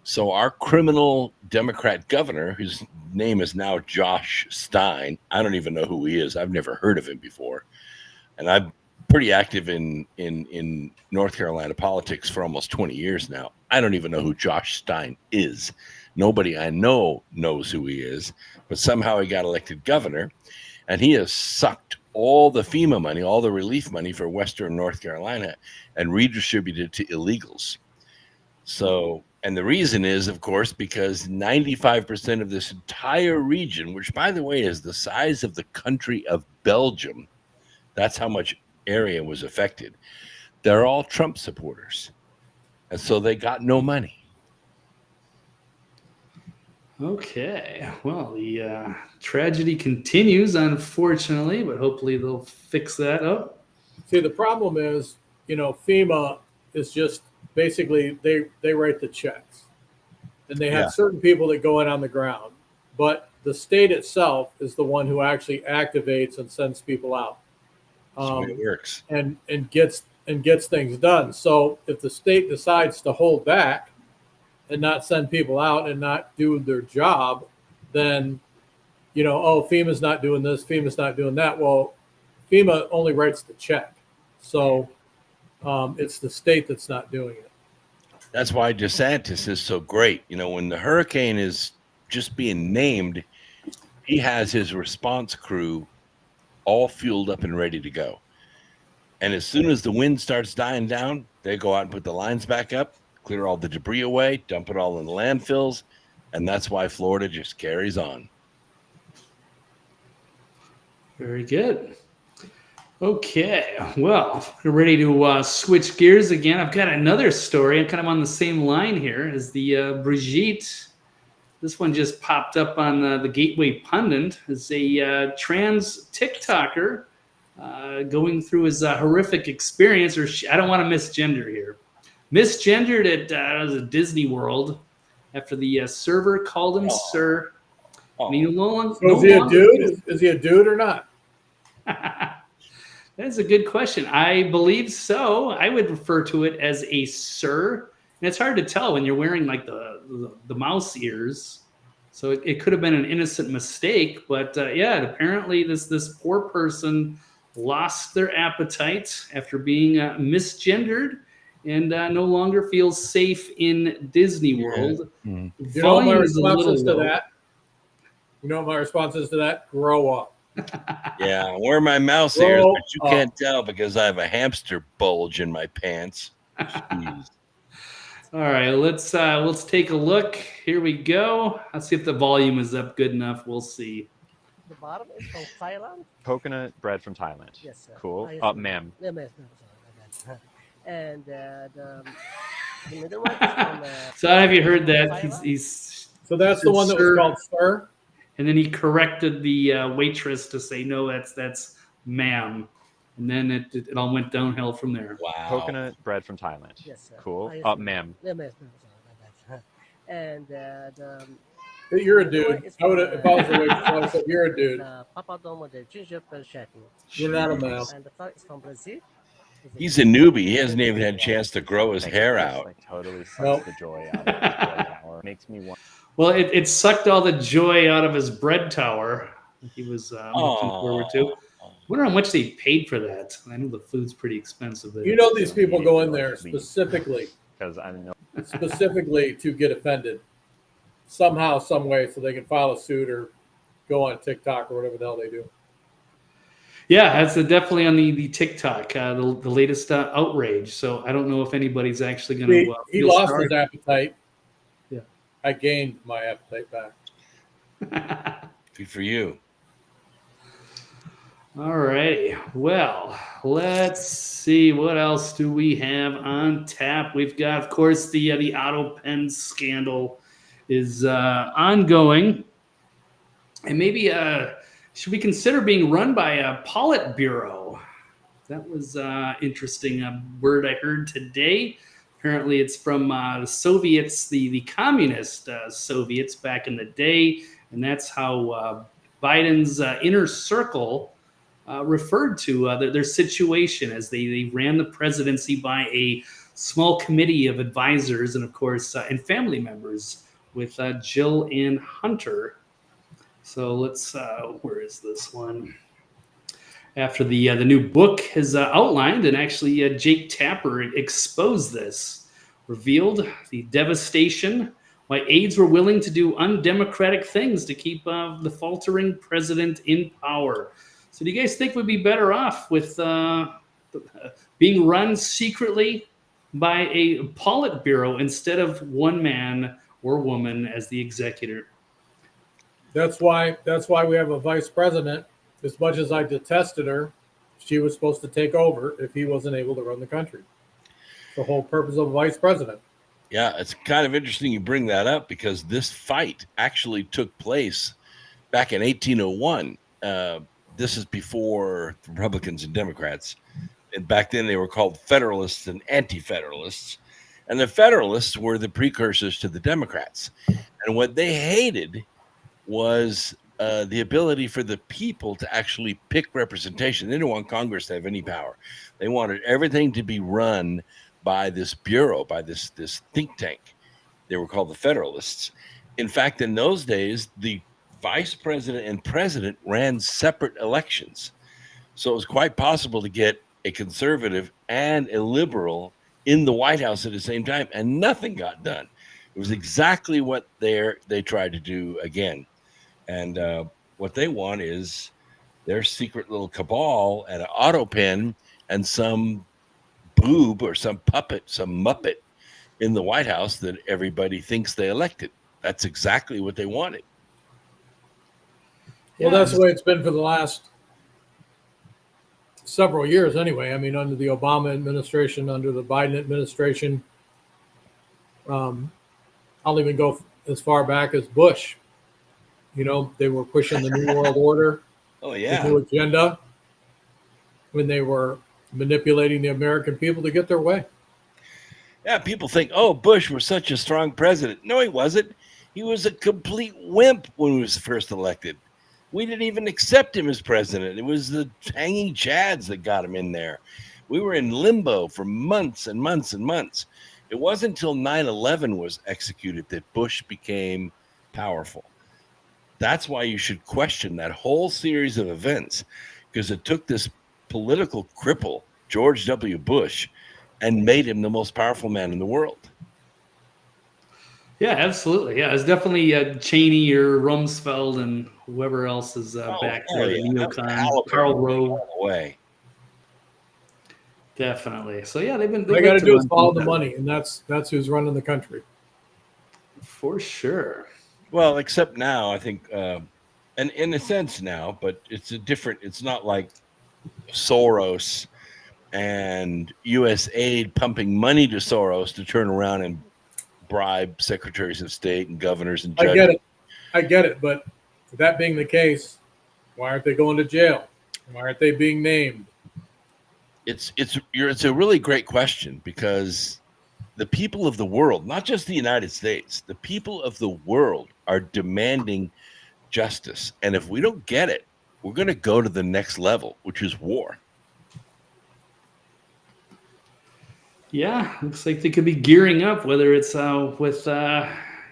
So our criminal Democrat governor, whose name is now Josh Stein, I don't even know who he is. I've never heard of him before. And I'm pretty active in North Carolina politics for almost 20 years now. I don't even know who Josh Stein is. Nobody I know knows who he is, but somehow he got elected governor, and he has sucked all the FEMA money, all the relief money for Western North Carolina, and redistributed it to illegals. So, and the reason is, of course, because 95% of this entire region, which, by the way, is the size of the country of Belgium, that's how much area was affected. They're all Trump supporters. And so they got no money. Okay. Well, the tragedy continues, unfortunately, but hopefully they'll fix that up. See, the problem is, FEMA is just basically they write the checks, and they have certain people that go in on the ground, but the state itself is the one who actually activates and sends people out. It works and gets things done. So if the state decides to hold back and not send people out and not do their job, then FEMA's not doing this, FEMA's not doing that. Well, FEMA only writes the check, so it's the state that's not doing it. That's why DeSantis is so great. When the hurricane is just being named, he has his response crew all fueled up and ready to go. And as soon as the wind starts dying down, they go out and put the lines back up, clear all the debris away, dump it all in the landfills, and that's why Florida just carries on. Very good. Okay, well, we're ready to switch gears again. I've got another story. I'm kind of on the same line here as the Brigitte. This one just popped up on the Gateway Pundit. It's a trans TikToker going through his horrific experience, or I don't want to misgender here. Misgendered at Disney World after the server called him sir. And he So is he a dude? Is he a dude or not? That's a good question. I believe so. I would refer to it as a sir. And it's hard to tell when you're wearing like the mouse ears. So it could have been an innocent mistake. But yeah, apparently this poor person lost their appetite after being misgendered and no longer feels safe in Disney World. You know what my response is to that? You know what my response is to that? Grow up. Yeah, I wear my mouse ears, but you can't tell because I have a hamster bulge in my pants. Jeez. All right, let's take a look. Here we go. Let's see if the volume is up good enough. We'll see. The bottom is from Thailand. Coconut bread from Thailand. Yes, sir. Cool. Ma'am. Yeah, ma'am. Sorry. And the middle one is from. So have you heard that? He's so that's the one that was called sir. And then he corrected the waitress to say no, that's ma'am. And then it all went downhill from there. Wow. Coconut bread from Thailand. Yes, sir. Cool. Ma'am. Yeah, ma'am. Sorry. And you're a dude. I would have, if I was a waitress, I would have said you're a dude. Papadom with the gingerbread chutney. You're not a male. And the third is from Brazil. He's a newbie. He hasn't even had a chance to grow his hair out. Like, totally sucks the joy out of the bread tower. Makes me want. Well, it sucked all the joy out of his bread tower. He was looking forward to. I wonder how much they paid for that. I know the food's pretty expensive. You know these people go in there specifically because I know specifically to get offended somehow, some way, so they can file a suit or go on TikTok or whatever the hell they do. Yeah, that's definitely on the TikTok, the latest outrage. So I don't know if anybody's actually going to. He lost his appetite. Yeah, I gained my appetite back. Good for you. All right. Well, let's see. What else do we have on tap? We've got, of course, the auto pen scandal is ongoing. And maybe should we consider being run by a Politburo? That was interesting word I heard today. Apparently it's from the Soviets, the communist Soviets back in the day. And that's how Biden's inner circle referred to their situation as they ran the presidency by a small committee of advisors and, of course, and family members with Jill and Hunter. So let's, where is this one? After the new book has outlined, and actually Jake Tapper exposed this, revealed the devastation, why aides were willing to do undemocratic things to keep the faltering president in power. So do you guys think we'd be better off with being run secretly by a Politburo instead of one man or woman as the executor? That's why we have a vice president. As much as I detested her, she was supposed to take over if he wasn't able to run the country. The whole purpose of a vice president. Yeah, it's kind of interesting you bring that up because this fight actually took place back in 1801. This is before Republicans and Democrats. And back then they were called Federalists and Anti-Federalists. And the Federalists were the precursors to the Democrats. And what they hated was the ability for the people to actually pick representation. They didn't want Congress to have any power. They wanted everything to be run by this bureau, by this think tank. They were called the Federalists. In fact, in those days, the vice president and president ran separate elections. So it was quite possible to get a conservative and a liberal in the White House at the same time, and nothing got done. It was exactly what they tried to do again. And what they want is their secret little cabal and an auto pen and some boob or some puppet, some muppet in the White House that everybody thinks they elected. That's exactly what they wanted. Well, that's the way it's been for the last several years anyway. I mean, under the Obama administration, under the Biden administration, I'll even go as far back as Bush. You know, they were pushing the New World Order, Oh the yeah. new agenda, when they were manipulating the American people to get their way. Yeah, people think, oh, Bush was such a strong president. No, he wasn't. He was a complete wimp when he was first elected. We didn't even accept him as president. It was the hanging chads that got him in there. We were in limbo for months and months and months. It wasn't until 9/11 was executed that Bush became powerful. That's why you should question that whole series of events, because it took this political cripple, George W. Bush, and made him the most powerful man in the world. Yeah, absolutely. Yeah, it's definitely Cheney or Rumsfeld and whoever else is back there, the neocon, Karl Rove. Way. Definitely. So yeah, they've been. All you got to do is follow the money, and that's who's running the country. For sure. Well, except now, I think, and in a sense now, but it's a different. It's not like Soros and U.S. aid pumping money to Soros to turn around and bribe secretaries of state and governors and judges. I get it. But that being the case, why aren't they going to jail? Why aren't they being named? It's a really great question, because the people of the world, not just the United States, the people of the world are demanding justice. And if we don't get it, we're going to go to the next level, which is war. Yeah, looks like they could be gearing up, whether it's with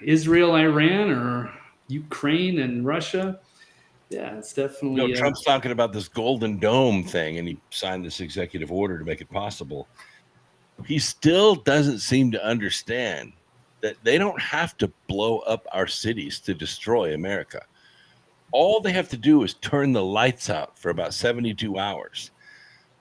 Israel, Iran, or Ukraine and Russia. Yeah, it's definitely. You know, Trump's talking about this Golden Dome thing, and he signed this executive order to make it possible. He still doesn't seem to understand that they don't have to blow up our cities to destroy America. All they have to do is turn the lights out for about 72 hours.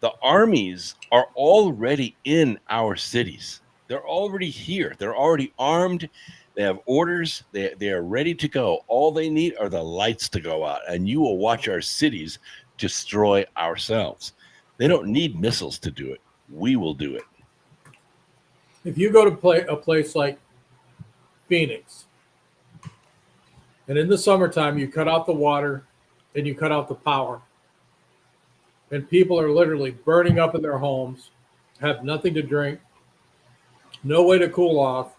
The armies are already in our cities. They're already here. They're already armed. They have orders. They are ready to go. All they need are the lights to go out, and you will watch our cities destroy ourselves. They don't need missiles to do it. We will do it. If you go to a place like Phoenix, and in the summertime you cut out the water and you cut out the power, and people are literally burning up in their homes, have nothing to drink, no way to cool off,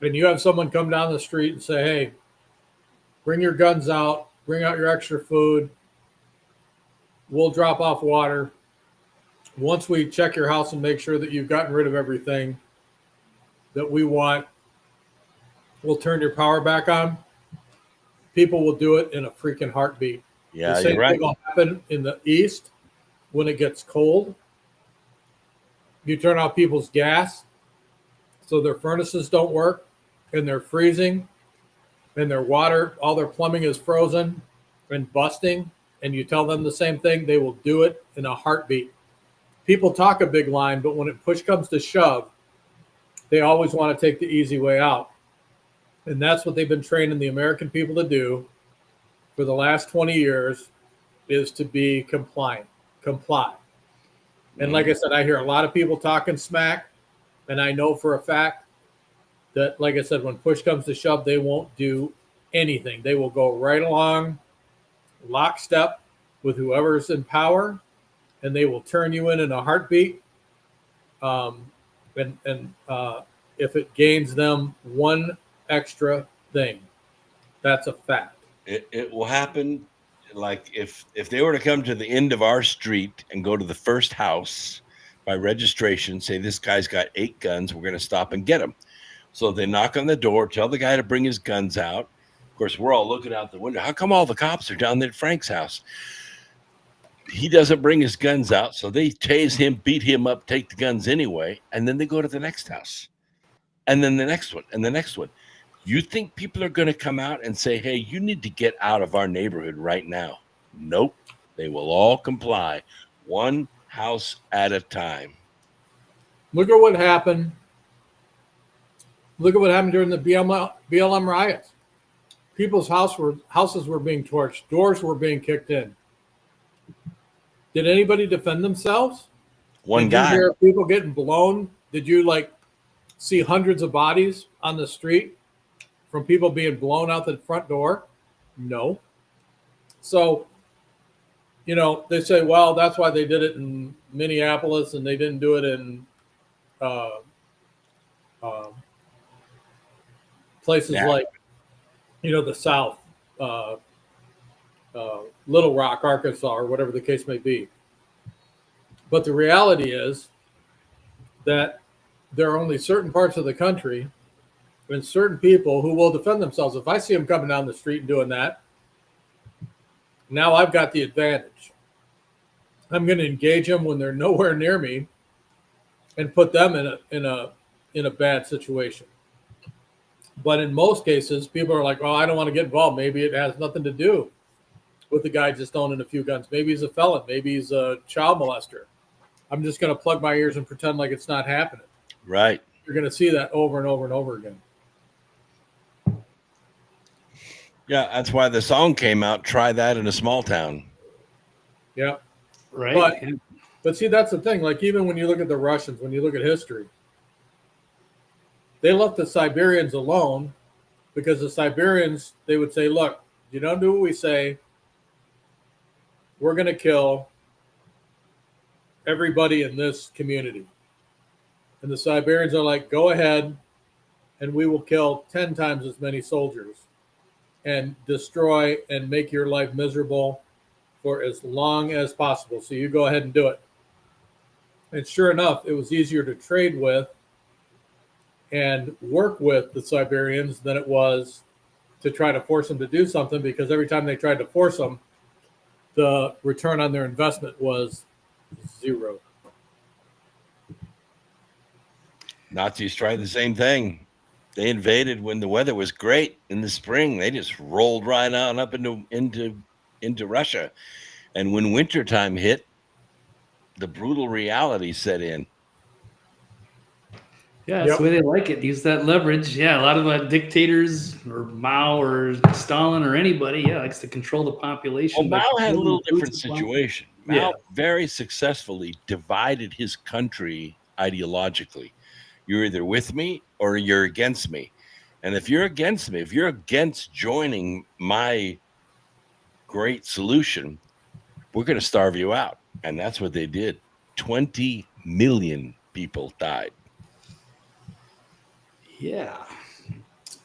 and you have someone come down the street and say, hey, bring your guns out, bring out your extra food, we'll drop off water. Once we check your house and make sure that you've gotten rid of everything that we want, we'll turn your power back on. People will do it in a freaking heartbeat. Yeah, the same you're right. thing will happen in the East when it gets cold. You turn off people's gas so their furnaces don't work, and they're freezing, and their water, all their plumbing is frozen and busting, and you tell them the same thing, they will do it in a heartbeat. People talk a big line, but when it push comes to shove, they always want to take the easy way out. And that's what they've been training the American people to do for the last 20 years, is to be compliant, comply. And like I said, I hear a lot of people talking smack, and I know for a fact that, like I said, when push comes to shove, they won't do anything. They will go right along, lockstep with whoever's in power, and they will turn you in a heartbeat. If it gains them one extra thing, that's a fact. It will happen. Like if they were to come to the end of our street and go to the first house by registration, say this guy's got 8 guns, we're going to stop and get him. So they knock on the door, tell the guy to bring his guns out. Of course, we're all looking out the window. How come all the cops are down there at Frank's house? He doesn't bring his guns out, so they tase him, beat him up, take the guns anyway, and then they go to the next house. And then the next one, and the next one. You think people are going to come out and say, hey, you need to get out of our neighborhood right now? Nope. They will all comply, one house at a time. Look at what happened. Look at what happened during the BLM riots. People's houses were being torched. Doors were being kicked in. Did anybody defend themselves? One Did guy. you hear people getting blown? Did you see hundreds of bodies on the street from people being blown out the front door? No. So, they say, well, that's why they did it in Minneapolis and they didn't do it in places like, the South, Little Rock, Arkansas, or whatever the case may be. But the reality is that there are only certain parts of the country and certain people who will defend themselves. If I see them coming down the street and doing that, now I've got the advantage. I'm going to engage them when they're nowhere near me and put them in a bad situation. But in most cases, people are like, oh, I don't want to get involved. Maybe it has nothing to do with the guy just owning a few guns. Maybe he's a felon. Maybe he's a child molester. I'm just going to plug my ears and pretend like it's not happening. Right. You're going to see that over and over and over again. Yeah, that's why the song came out, Try That in a Small Town. Yeah. Right. But see, that's the thing. Like, even when you look at the Russians, when you look at history, they left the Siberians alone because the Siberians, they would say, look, you don't do what we say, we're going to kill everybody in this community. And the Siberians are like, go ahead, and we will kill 10 times as many soldiers and destroy and make your life miserable for as long as possible. So you go ahead and do it. And sure enough, it was easier to trade with and work with the Siberians than it was to try to force them to do something, because every time they tried to force them, the return on their investment was zero. Nazis tried the same thing. They invaded when the weather was great in the spring. They just rolled right on up into Russia. And when wintertime hit, the brutal reality set in. Yeah, that's the way they like it. Use that leverage. Yeah, a lot of dictators or Mao or Stalin or anybody, likes to control the population. Well, Mao had a little different situation. Mao Yeah. very successfully divided his country ideologically. You're either with me or you're against me. And if you're against me, if you're against joining my great solution, we're going to starve you out. And that's what they did. 20 million people died. Yeah.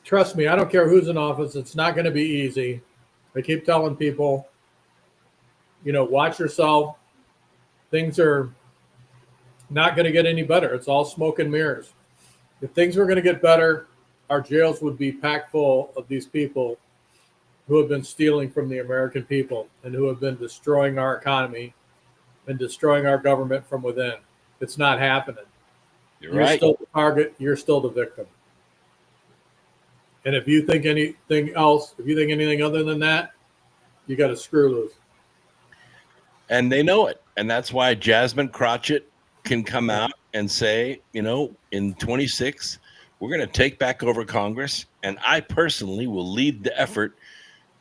Trust me, I don't care who's in office. It's not going to be easy. I keep telling people, watch yourself. Things are not going to get any better. It's all smoke and mirrors. If things were going to get better, our jails would be packed full of these people who have been stealing from the American people and who have been destroying our economy and destroying our government from within. It's not happening. You're right. Still the target. You're still the victim. And if you think anything else, if you think anything other than that, you got to screw loose. And they know it. And that's why Jasmine Crotchet can come out and say, in 26, we're going to take back over Congress. And I personally will lead the effort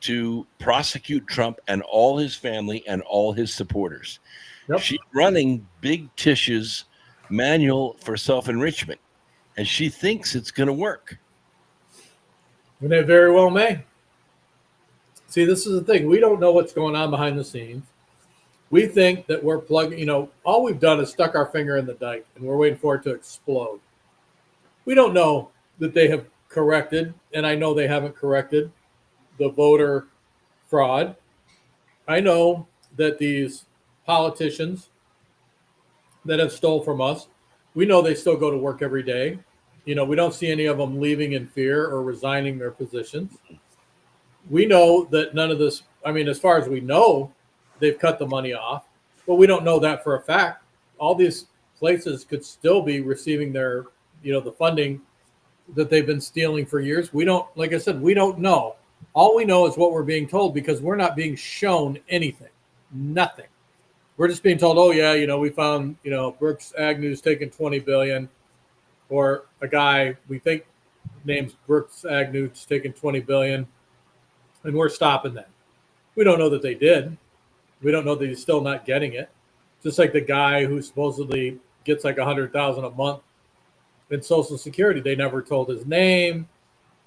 to prosecute Trump and all his family and all his supporters. Yep. She's running Big Tish's manual for self-enrichment, and she thinks it's going to work. And it very well may. See, this is the thing. We don't know what's going on behind the scenes. We think that we're plugging, all we've done is stuck our finger in the dike and we're waiting for it to explode. We don't know that they have corrected, and I know they haven't corrected the voter fraud. I know that these politicians that have stole from us, we know they still go to work every day. We don't see any of them leaving in fear or resigning their positions. We know that none of this, as far as we know, they've cut the money off, but we don't know that for a fact. All these places could still be receiving their, the funding that they've been stealing for years. We don't, like I said, we don't know. All we know is what we're being told, because we're not being shown anything, nothing. We're just being told, oh yeah, we found, Brooks Agnew's taking $20 billion, or a guy we think named Brooks Agnew's taking $20 billion, and we're stopping that. We don't know that they did. We don't know that he's still not getting it. Just like the guy who supposedly gets like $100,000 a month in Social Security. They never told his name.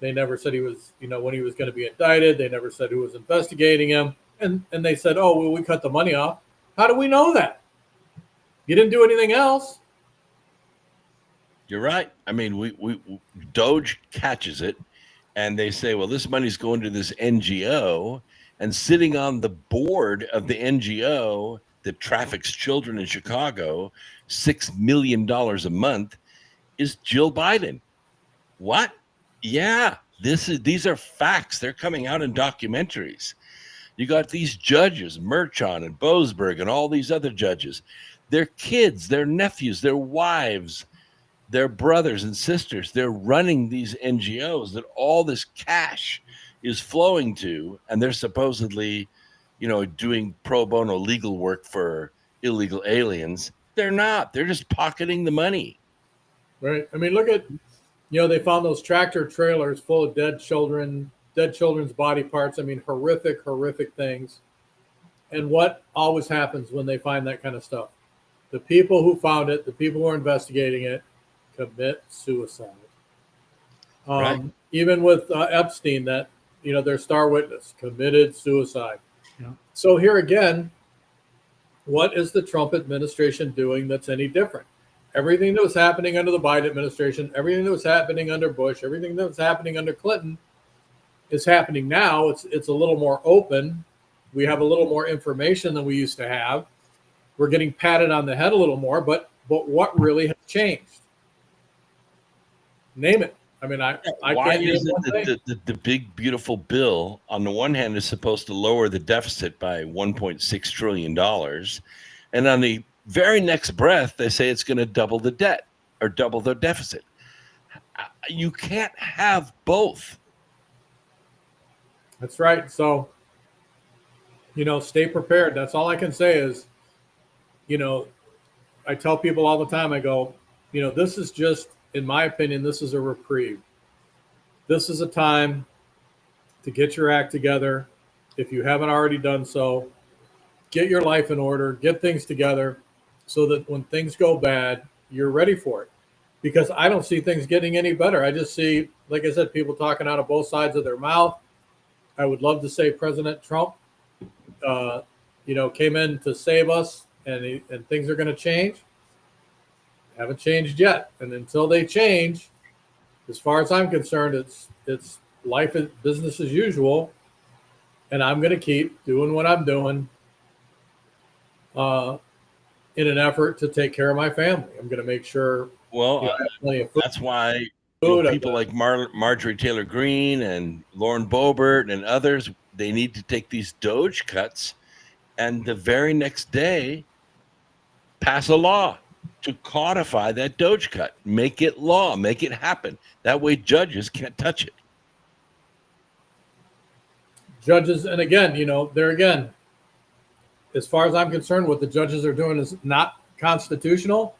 They never said he was, when he was going to be indicted. They never said who was investigating him. And they said, oh, well, we cut the money off. How do we know that? You didn't do anything else. You're right. I mean, we Doge catches it, and they say, well, this money's going to this NGO, and sitting on the board of the NGO that traffics children in Chicago, $6 million a month, is Jill Biden. What? Yeah, these are facts. They're coming out in documentaries. You got these judges, Merchant and Boasberg and all these other judges. Their kids, their nephews, their wives, their brothers and sisters, they're running these NGOs that all this cash is flowing to, and they're supposedly, doing pro bono legal work for illegal aliens. They're not. They're just pocketing the money. Right. I mean, look at, they found those tractor trailers full of dead children's body parts. I mean, horrific things. And what always happens when they find that kind of stuff? The people who found it, the people who are investigating it, commit suicide. Right. Even with Epstein, that, their star witness committed suicide. Yeah. So here again, what is the Trump administration doing that's any different? Everything that was happening under the Biden administration, everything that was happening under Bush, everything that was happening under Clinton is happening now. It's a little more open. We have a little more information than we used to have. We're getting patted on the head a little more, but what really has changed? Name it. I mean, I Why can't name is one thing. it the big, beautiful bill on the one hand is supposed to lower the deficit by $1.6 trillion. And on the very next breath, they say it's going to double the debt or double the deficit. You can't have both. That's right. So, stay prepared. That's all I can say is, I tell people all the time, I go, this is just, in my opinion, this is a reprieve. This is a time to get your act together. If you haven't already done so, get your life in order, get things together so that when things go bad, you're ready for it. Because I don't see things getting any better. I just see, like I said, people talking out of both sides of their mouth. I would love to say President Trump, came in to save us and things are going to change. Haven't changed yet. And until they change, as far as I'm concerned, it's life is business as usual. And I'm going to keep doing what I'm doing in an effort to take care of my family. I'm going to make sure. Well, I have plenty of food. that's why Food, people like Marjorie Taylor Greene and Lauren Boebert and others, they need to take these Doge cuts and the very next day pass a law to codify that Doge cut, make it law, make it happen. That way judges can't touch it. Judges, and again, there again, as far as I'm concerned, what the judges are doing is not constitutional.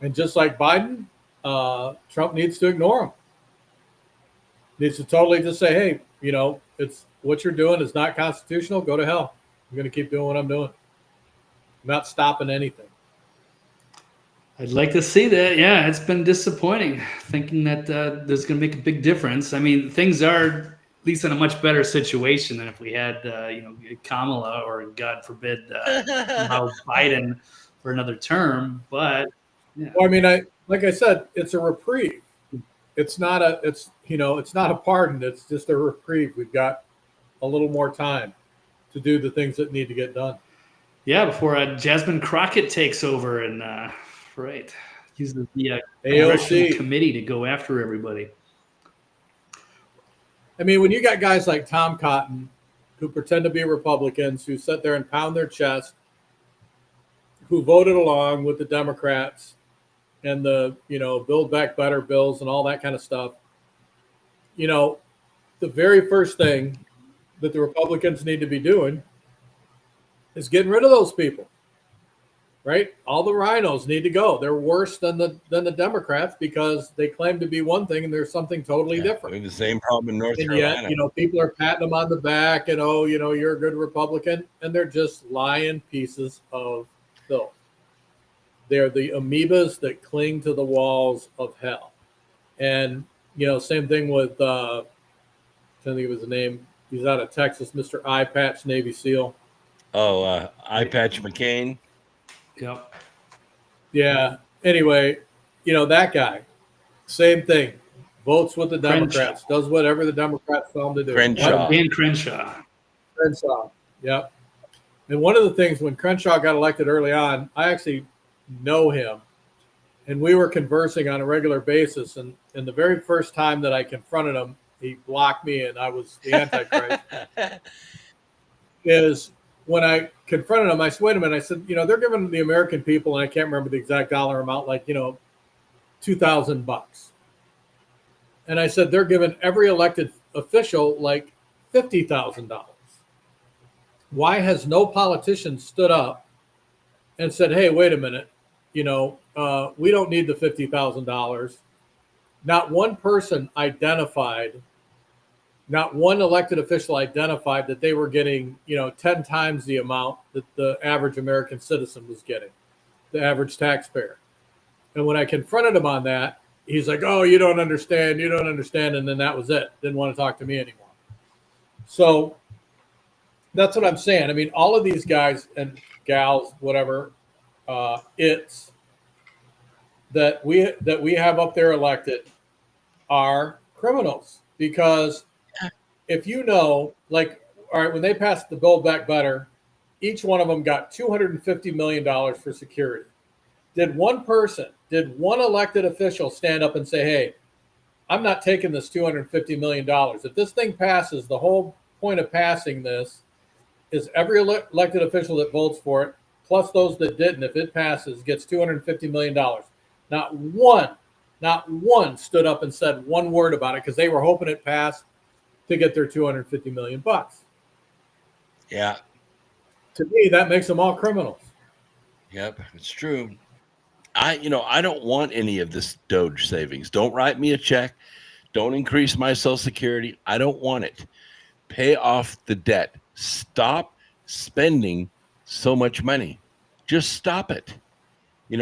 And just like Biden, Trump needs to ignore them. Needs to totally just say, hey, it's what you're doing is not constitutional. Go to hell. I'm going to keep doing what I'm doing. I'm not stopping anything. I'd like to see that. Yeah, it's been disappointing thinking that there's going to make a big difference. I mean, things are at least in a much better situation than if we had, Kamala or, God forbid, Biden for another term. But yeah. Well, I mean, like I said, it's a reprieve. It's not a pardon. It's just a reprieve. We've got a little more time to do the things that need to get done. Yeah, before Jasmine Crockett takes over and right, uses the AOC congressional committee to go after everybody. I mean, when you got guys like Tom Cotton who pretend to be Republicans, who sit there and pound their chest, who voted along with the Democrats and the, Build Back Better bills and all that kind of stuff, the very first thing that the Republicans need to be doing is getting rid of those people, right? All the rhinos need to go. They're worse than the Democrats because they claim to be one thing and there's something totally different. We have the same problem in North And Carolina. yet, people are patting them on the back and, you're a good Republican, and they're just lying pieces of filth. They're the amoebas that cling to the walls of hell. And, same thing with, I can't think of his name. He's out of Texas, Mr. Eye Patch, Navy SEAL. Oh, Eye Patch McCain. Yep. Yeah. Anyway, that guy, same thing. Votes with the Democrats, does whatever the Democrats tell him to do. Dan Crenshaw. Yep. And one of the things when Crenshaw got elected early on, I actually know him. And we were conversing on a regular basis. And the very first time that I confronted him, he blocked me and I was the Antichrist. Is when I confronted him, I said, wait a minute. I said, they're giving the American people, and I can't remember the exact dollar amount, like, $2,000. And I said, they're giving every elected official like $50,000. Why has no politician stood up and said, hey, wait a minute, we don't need the $50,000. Not one person identified, not one elected official identified that they were getting, 10 times the amount that the average American citizen was getting, the average taxpayer. And when I confronted him on that, he's like, oh, you don't understand. And then that was it. Didn't want to talk to me anymore. So that's what I'm saying. I mean, all of these guys and gals, whatever, it's that we have up there elected are criminals. Because if all right, when they passed the Build Back Better, each one of them got $250 million for security. Did one elected official stand up and say, hey, I'm not taking this $250 million. If this thing passes, the whole point of passing this is every elected official that votes for it, plus those that didn't, if it passes, gets $250 million. Not one stood up and said one word about it because they were hoping it passed to get their $250 million. Yeah. To me, that makes them all criminals. Yep, it's true. I don't want any of this Doge savings. Don't write me a check. Don't increase my Social Security. I don't want it. Pay off the debt. Stop spending so much money. Just stop it. You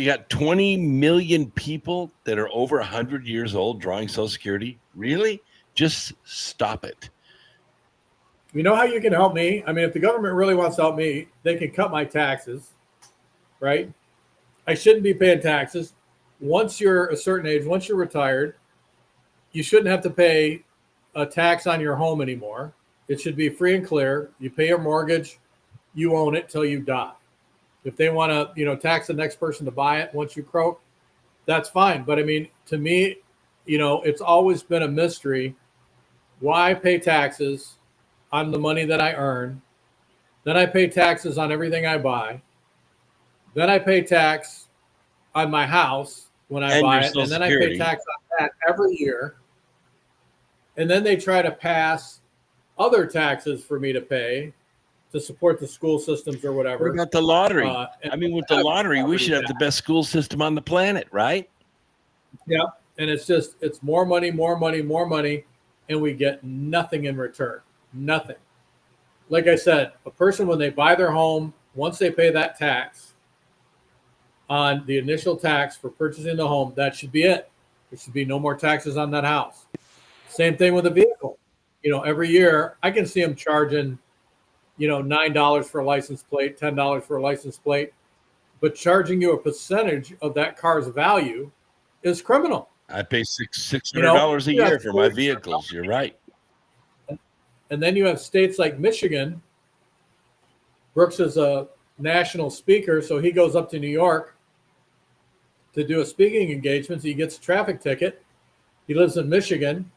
got 20 million people that are over 100 years old drawing Social Security. Really? Just stop it. You know how you can help me? I mean, if the government really wants to help me, they can cut my taxes, right? I shouldn't be paying taxes. Once you're a certain age, once you're retired, you shouldn't have to pay a tax on your home anymore. It should be free and clear. You pay your mortgage, you own it till you die. If they want to, tax the next person to buy it once you croak, that's fine. But I mean, to me, it's always been a mystery. Why pay taxes on the money that I earn? Then I pay taxes on everything I buy. Then I pay tax on my house when I buy it. And then I pay tax on that every year. And then they try to pass other taxes for me to pay to support the school systems or whatever. What about the lottery? With the lottery, we should have the best school system on the planet, right? Yeah. And it's more money, and we get nothing in return. Nothing. Like I said, a person, when they buy their home, once they pay that tax on the initial tax for purchasing the home, that should be it. There should be no more taxes on that house. Same thing with a vehicle. Every year I can see them charging, $9 for a license plate, $10 for a license plate, but charging you a percentage of that car's value is criminal. I pay $600 a year for my vehicles. You're right. And then you have states like Michigan. Brooks is a national speaker, so he goes up to New York to do a speaking engagement. So he gets a traffic ticket. He lives in Michigan,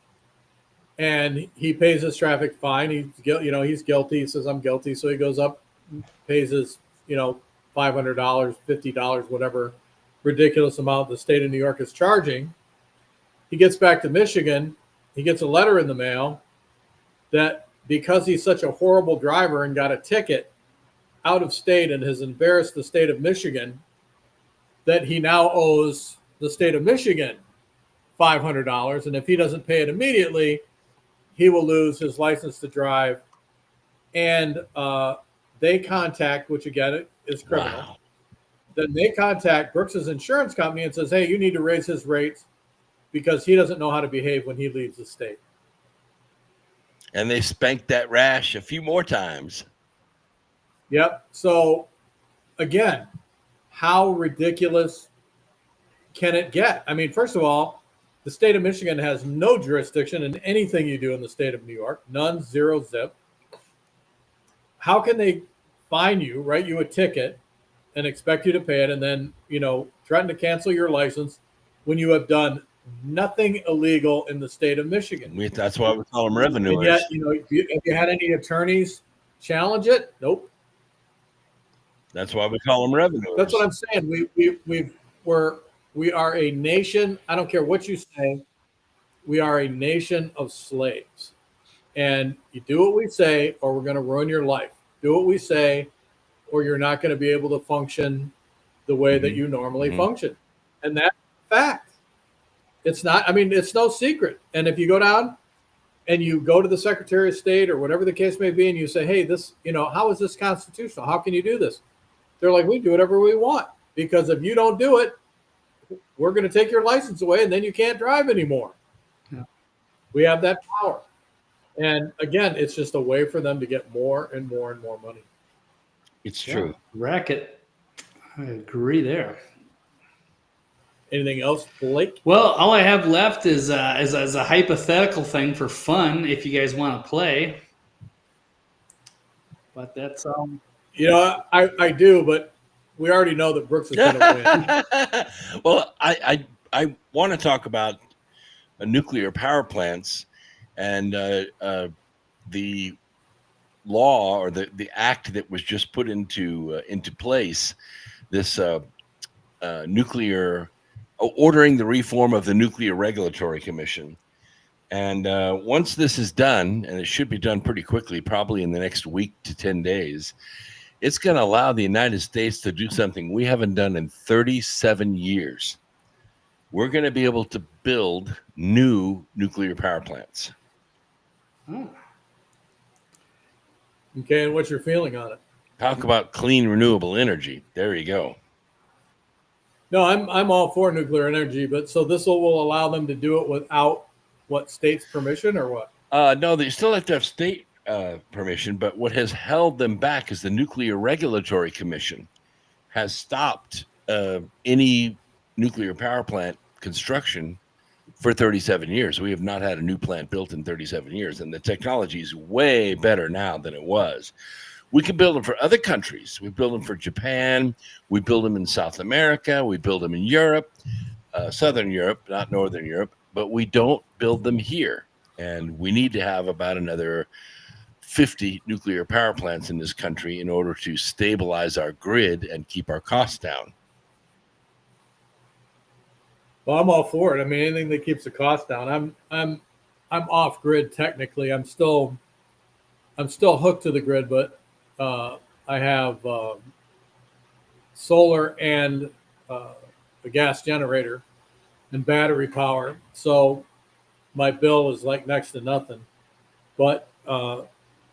and he pays his traffic fine. He's guilty. He says, I'm guilty. So he goes up, pays his, $500, $50, whatever ridiculous amount the state of New York is charging. He gets back to Michigan. He gets a letter in the mail that because he's such a horrible driver and got a ticket out of state and has embarrassed the state of Michigan, that he now owes the state of Michigan $500. And if he doesn't pay it immediately, he will lose his license to drive. And they contact, which again is criminal. Wow. then they contact Brooks's insurance company and says, hey, you need to raise his rates because he doesn't know how to behave when he leaves the state. And they spanked that rash a few more times. Yep. So again, how ridiculous can it get? I mean, first of all, the state of Michigan has no jurisdiction in anything you do in the state of New York. None, zero, zip. How can they fine you, write you a ticket, and expect you to pay it, and then, threaten to cancel your license when you have done nothing illegal in the state of Michigan? That's why we call them revenuers. And yet, have you had any attorneys challenge it? Nope. That's why we call them revenuers. That's what I'm saying. We are a nation. I don't care what you say. We are a nation of slaves. And you do what we say, or we're going to ruin your life. Do what we say, or you're not going to be able to function the way that you normally function. And that's a fact. It's not, it's no secret. And if you go down and you go to the Secretary of State or whatever the case may be, and you say, hey, this, how is this constitutional? How can you do this? They're like, we do whatever we want, because if you don't do it, we're going to take your license away and then you can't drive anymore. Yeah. We have that power. And again, it's just a way for them to get more and more and more money. It's true. Racket. I agree there. Anything else, Blake? Well, all I have left is a hypothetical thing for fun if you guys want to play. But that's I do, but we already know that Brooks is going to win. Well, I want to talk about nuclear power plants and the law or the act that was just put into place. This nuclear ordering the reform of the Nuclear Regulatory Commission. And once this is done, and it should be done pretty quickly, probably in the next week to 10 days, it's going to allow the United States to do something we haven't done in 37 years. We're going to be able to build new nuclear power plants. Okay, and what's your feeling on it? Talk about clean, renewable energy. There you go. No, I'm all for nuclear energy, but so this will allow them to do it without what, state's permission or what? No, they still have to have state permission, but what has held them back is the Nuclear Regulatory Commission has stopped any nuclear power plant construction for 37 years. We have not had a new plant built in 37 years, and the technology is way better now than it was. We can build them for other countries. We build them for Japan. We build them in South America. We build them in Europe, Southern Europe, not Northern Europe, but we don't build them here. And we need to have about another 50 nuclear power plants in this country in order to stabilize our grid and keep our costs down. Well, I'm all for it. Anything that keeps the cost down. I'm off grid technically. I'm still hooked to the grid, but I have solar and a gas generator and battery power. So my bill is like next to nothing. But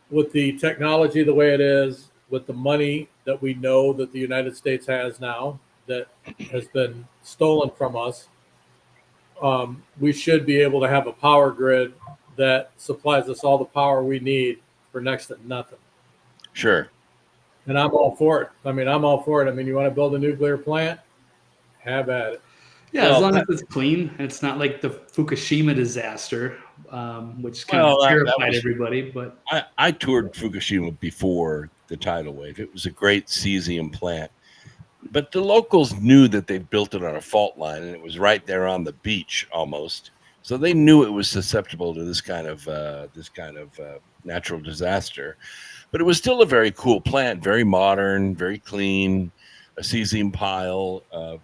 with the technology the way it is, with the money that we know that the United States has now that has been stolen from us, we should be able to have a power grid that supplies us all the power we need for next to nothing. Sure. And I'm all for it. I'm all for it. You want to build a nuclear plant? Have at it. Yeah, as long as it's clean. It's not like the Fukushima disaster, which kind of terrified everybody. But I toured Fukushima before the tidal wave. It was a great cesium plant. But the locals knew that they built it on a fault line, and it was right there on the beach almost. So they knew it was susceptible to this kind of natural disaster. But it was still a very cool plant, very modern, very clean, a cesium pile,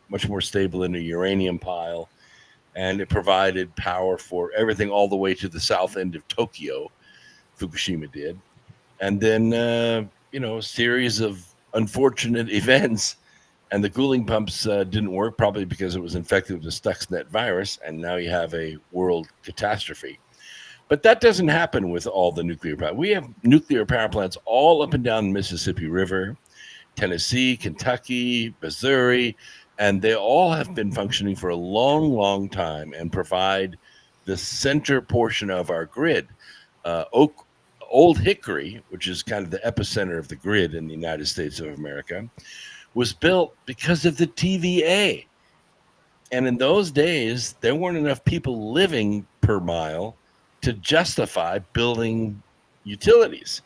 much more stable than a uranium pile. And it provided power for everything all the way to the south end of Tokyo, Fukushima did. And then, a series of unfortunate events. And the cooling pumps didn't work, probably because it was infected with the Stuxnet virus. And now you have a world catastrophe. But that doesn't happen with all the nuclear power. We have nuclear power plants all up and down the Mississippi River. Tennessee, Kentucky, Missouri, and they all have been functioning for a long, long time and provide the center portion of our grid. Old Hickory, which is kind of the epicenter of the grid in the United States of America, was built because of the TVA. And in those days, there weren't enough people living per mile to justify building utilities.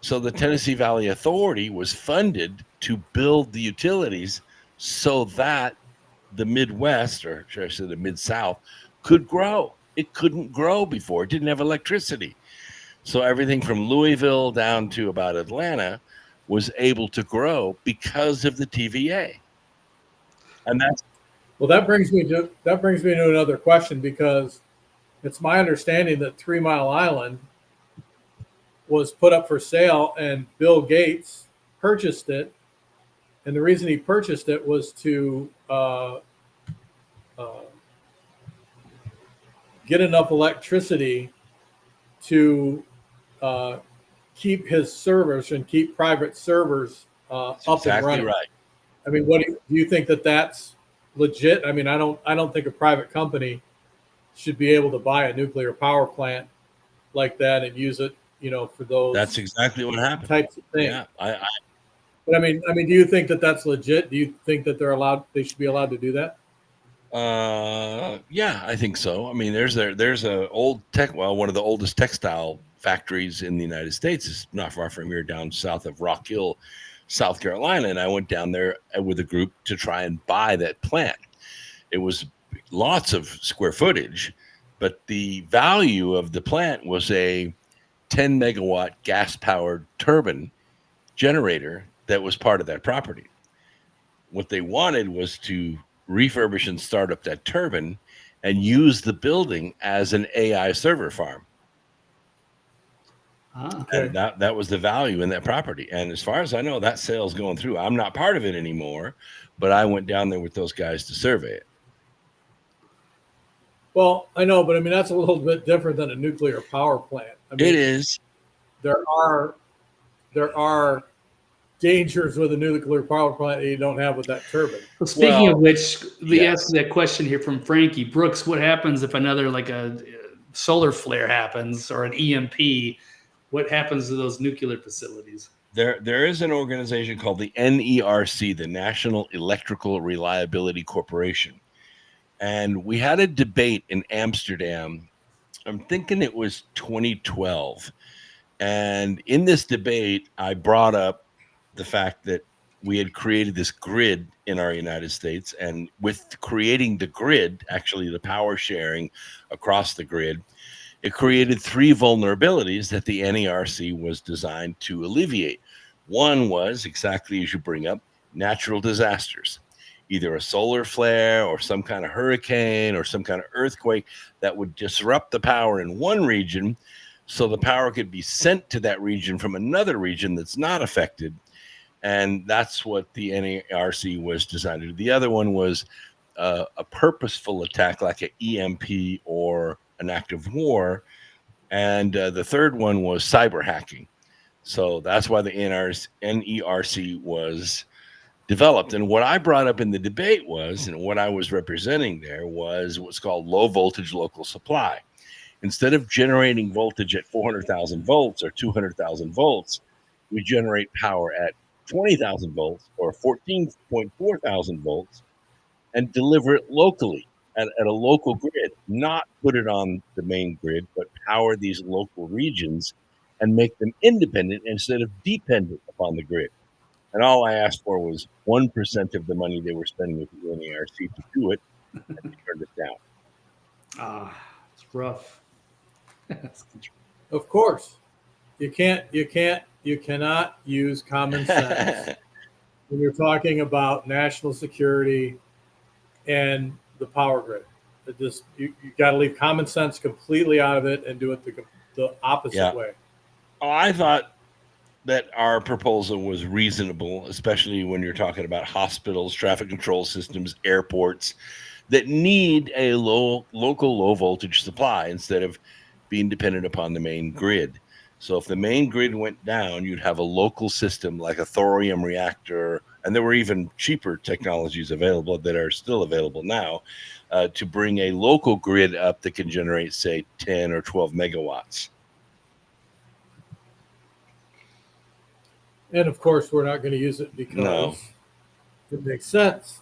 So the Tennessee Valley Authority was funded to build the utilities so that the Midwest, or should I say the Mid-South, could grow. It couldn't grow before. It didn't have electricity. So everything from Louisville down to about Atlanta was able to grow because of the TVA. And that's well, that brings me to another question, because it's my understanding that 3 Mile Island was put up for sale and Bill Gates purchased it. And the reason he purchased it was to get enough electricity to keep his servers and keep private servers up exactly and running. Right. I mean, what do you think that's legit? I mean, I don't think a private company should be able to buy a nuclear power plant like that and use it, for those. That's exactly what happened. Types of things. Yeah, But I mean, do you think that that's legit? Do you think that they should be allowed to do that? Yeah, I think so. I mean, there's a old one of the oldest textile factories in the United States is not far from here, down south of Rock Hill, South Carolina. And I went down there with a group to try and buy that plant. It was lots of square footage, but the value of the plant was a 10 megawatt gas powered turbine generator that was part of that property. What they wanted was to refurbish and start up that turbine and use the building as an AI server farm. Okay. And that was the value in that property. And as far as I know, that sale's going through. I'm not part of it anymore, but I went down there with those guys to survey it. Well, I know, but I mean, that's a little bit different than a nuclear power plant. I mean, It is. There are dangers with a nuclear power plant that you don't have with that turbine. Well, speaking of which, we asked that question here from Frankie Brooks. What happens if another, like a solar flare happens or an EMP? What happens to those nuclear facilities? There is an organization called the NERC, the National Electrical Reliability Corporation. And we had a debate in Amsterdam. I'm thinking it was 2012. And in this debate, I brought up the fact that we had created this grid in our United States. And with creating the grid, actually the power sharing across the grid, it created 3 vulnerabilities that the NERC was designed to alleviate. One was, exactly as you bring up, natural disasters, either a solar flare or some kind of hurricane or some kind of earthquake that would disrupt the power in one region, so the power could be sent to that region from another region that's not affected. And that's what the NERC was designed to do. The other one was a purposeful attack like an EMP or an act of war. And the third one was cyber hacking. So that's why the NERC was developed. And what I brought up in the debate was, and what I was representing there was what's called low voltage local supply. Instead of generating voltage at 400,000 volts or 200,000 volts, we generate power at 20,000 volts or 14.4 thousand volts and deliver it locally at a local grid, not put it on the main grid, but power these local regions and make them independent instead of dependent upon the grid. And all I asked for was 1% of the money they were spending with the NERC to do it, and they turned it down. It's rough. Of course, you cannot use common sense when you're talking about national security and the power grid. You got to leave common sense completely out of it and do it the opposite way. Oh, I thought that our proposal was reasonable, especially when you're talking about hospitals, traffic control systems, airports that need a local low voltage supply instead of being dependent upon the main grid. So if the main grid went down, you'd have a local system like a thorium reactor, and there were even cheaper technologies available that are still available now to bring a local grid up that can generate, say, 10 or 12 megawatts. And of course, we're not going to use it because it makes sense.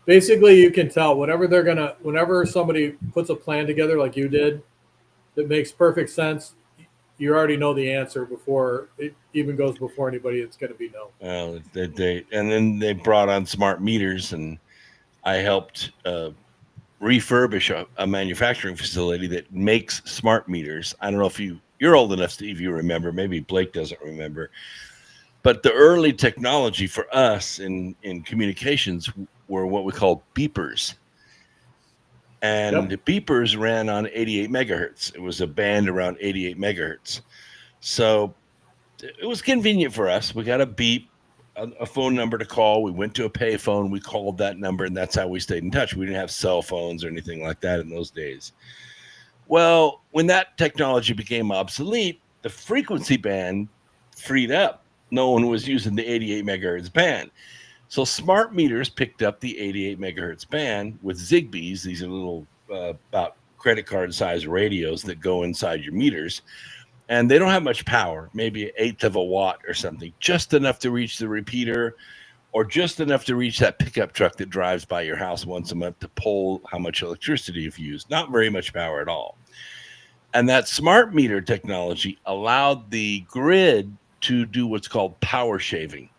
Basically, you can tell whenever somebody puts a plan together like you did that makes perfect sense, you already know the answer before it even goes before anybody. It's going to be no. Well, and then they brought on smart meters, and I helped refurbish a manufacturing facility that makes smart meters. I don't know if you're old enough, Steve, you remember. Maybe Blake doesn't remember. But the early technology for us in communications were what we called beepers. And the beepers ran on 88 megahertz. It was a band around 88 megahertz. So it was convenient for us. We got a beep, a phone number to call. We went to a pay phone. We called that number, and that's how we stayed in touch. We didn't have cell phones or anything like that in those days. Well, when that technology became obsolete, the frequency band freed up. No one was using the 88 megahertz band. So smart meters picked up the 88 megahertz band with Zigbees. These are little about credit card size radios that go inside your meters. And they don't have much power, maybe an eighth of a watt or something, just enough to reach the repeater or just enough to reach that pickup truck that drives by your house once a month to pull how much electricity you've used. Not very much power at all. And that smart meter technology allowed the grid to do what's called power shaving.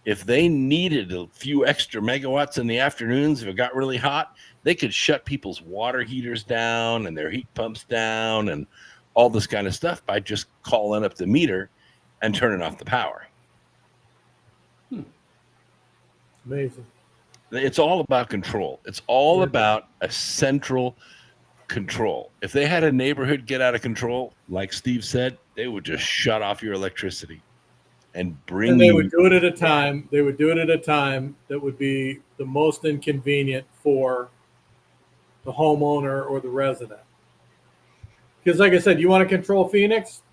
If they needed a few extra megawatts in the afternoons, if it got really hot, they could shut people's water heaters down and their heat pumps down and all this kind of stuff by just calling up the meter and turning off the power. Amazing. It's all about control. It's all about a central control. If they had a neighborhood get out of control, like Steve said, they would just shut off your electricity and bring they you. would do it at a time. They would do it at a time that would be the most inconvenient for the homeowner or the resident. Because like I said, you want to control Phoenix,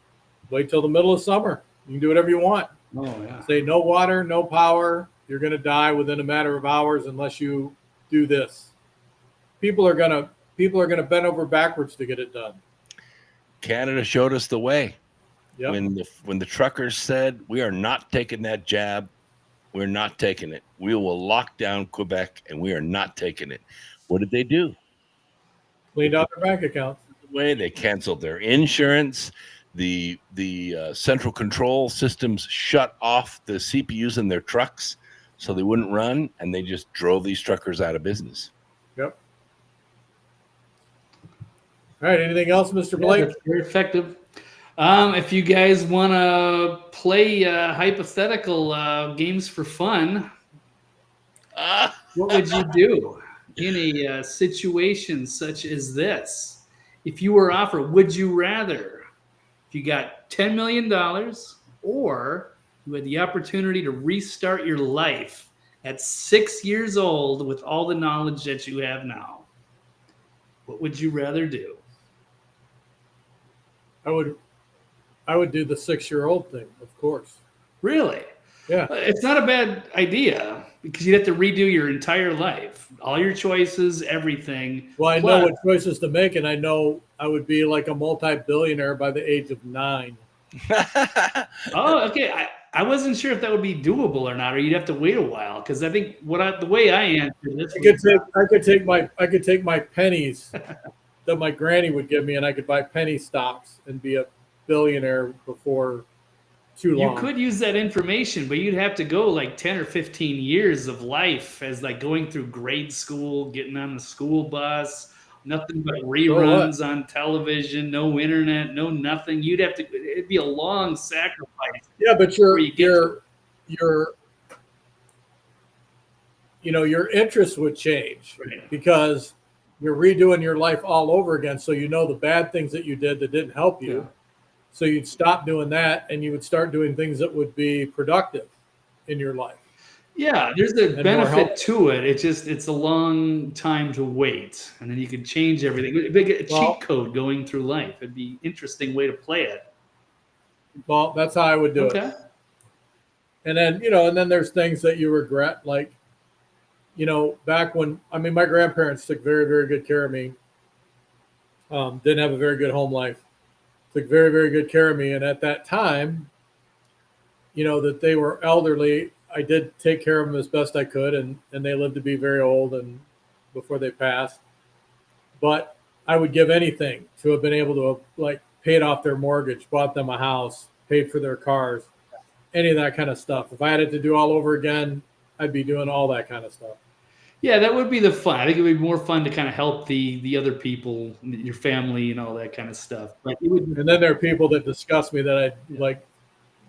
wait till the middle of summer. You can do whatever you want. Oh, yeah. Say no water, no power. You're going to die within a matter of hours unless you do this. People are going to bend over backwards to get it done. Canada showed us the way. Yep. When the truckers said, we are not taking that jab, we're not taking it. We will lock down Quebec, and we are not taking it. What did they do? Cleaned out their bank accounts. Way they canceled their insurance. The central control systems shut off the CPUs in their trucks so they wouldn't run, and they just drove these truckers out of business. Yep. All right. Anything else, Mr. Blake? That's very effective. If you guys want to play hypothetical games for fun, what would you do in a situation such as this? If you were offered, would you rather, if you got $10 million or you had the opportunity to restart your life at 6 years old with all the knowledge that you have now, what would you rather do? I would do the 6-year-old thing, of course. Really? Yeah. It's not a bad idea because you'd have to redo your entire life, all your choices, everything. Well, I know what choices to make, and I know I would be like a multi-billionaire by the age of 9. Oh, okay. I wasn't sure if that would be doable or not, or you'd have to wait a while. Because I think the way I answered this, I could take my pennies that my granny would give me, and I could buy penny stocks and be a billionaire before too long. You could use that information, but you'd have to go like 10 or 15 years of life as like going through grade school, getting on the school bus, nothing but reruns on television, no internet, no nothing. It'd be a long sacrifice. Yeah, but your interests would change because you're redoing your life all over again. So you know the bad things that you did that didn't help you. Yeah. So you'd stop doing that and you would start doing things that would be productive in your life. Yeah, there's a more benefit help. to it. It's a long time to wait, and then you can change everything. It'd be a cheat code going through life. It'd be an interesting way to play it. Well, that's how I would do it. And then, and then there's things that you regret, like, back when, my grandparents took very, very good care of me. Didn't have a very good home life. Took very, very good care of me. And at that time, that they were elderly, I did take care of them as best I could. And they lived to be very old and before they passed. But I would give anything to have been able to have, like, paid off their mortgage, bought them a house, paid for their cars, any of that kind of stuff. If I had it to do all over again, I'd be doing all that kind of stuff. Yeah, that would be the fun. I think it would be more fun to kind of help the other people, your family, and all that kind of stuff. But and then there are people that disgust me that I like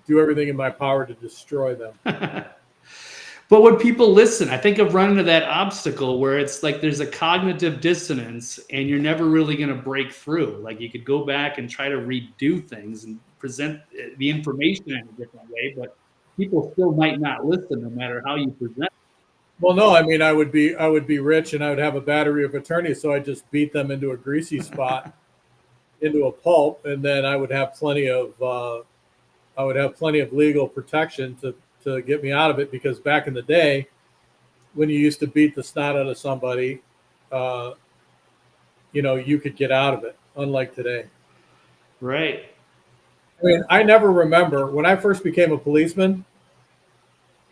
do everything in my power to destroy them. But when people listen, I think I've run into that obstacle where it's like there's a cognitive dissonance and you're never really going to break through. Like you could go back and try to redo things and present the information in a different way, but people still might not listen no matter how you present. Well, no, I would be rich and I would have a battery of attorneys, so I just beat them into a greasy spot, into a pulp, and then I would have plenty of legal protection to get me out of it, because back in the day, when you used to beat the snot out of somebody, you could get out of it, unlike today. Right. I never remember when I first became a policeman,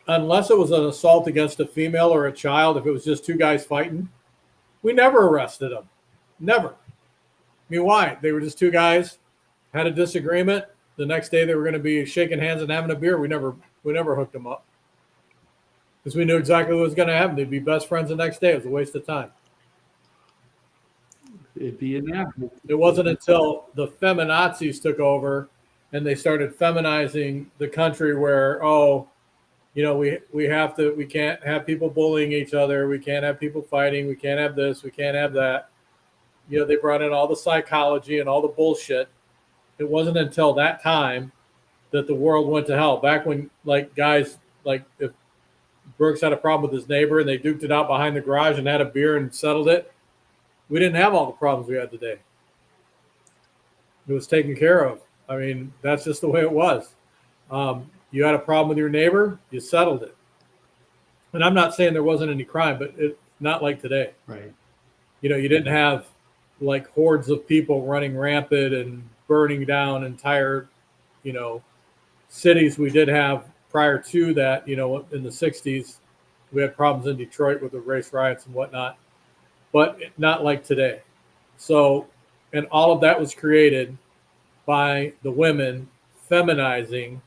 unless it was an assault against a female or a child, if it was just two guys fighting, we never arrested them. Never. Why? They were just two guys, had a disagreement. The next day they were going to be shaking hands and having a beer. We never hooked them up, because we knew exactly what was going to happen. They'd be best friends the next day. It was a waste of time. It'd be an It wasn't until the feminazis took over and they started feminizing the country where, we can't have people bullying each other. We can't have people fighting. We can't have this. We can't have that. They brought in all the psychology and all the bullshit. It wasn't until that time that the world went to hell. Back when, guys, if Brooks had a problem with his neighbor and they duked it out behind the garage and had a beer and settled it, we didn't have all the problems we had today. It was taken care of. That's just the way it was. You had a problem with your neighbor, you settled it. And I'm not saying there wasn't any crime, but it's not like today. Right. You didn't have hordes of people running rampant and burning down entire, cities. We did have prior to that, in the 60s, we had problems in Detroit with the race riots and whatnot, but not like today. So, and all of that was created by the women feminizing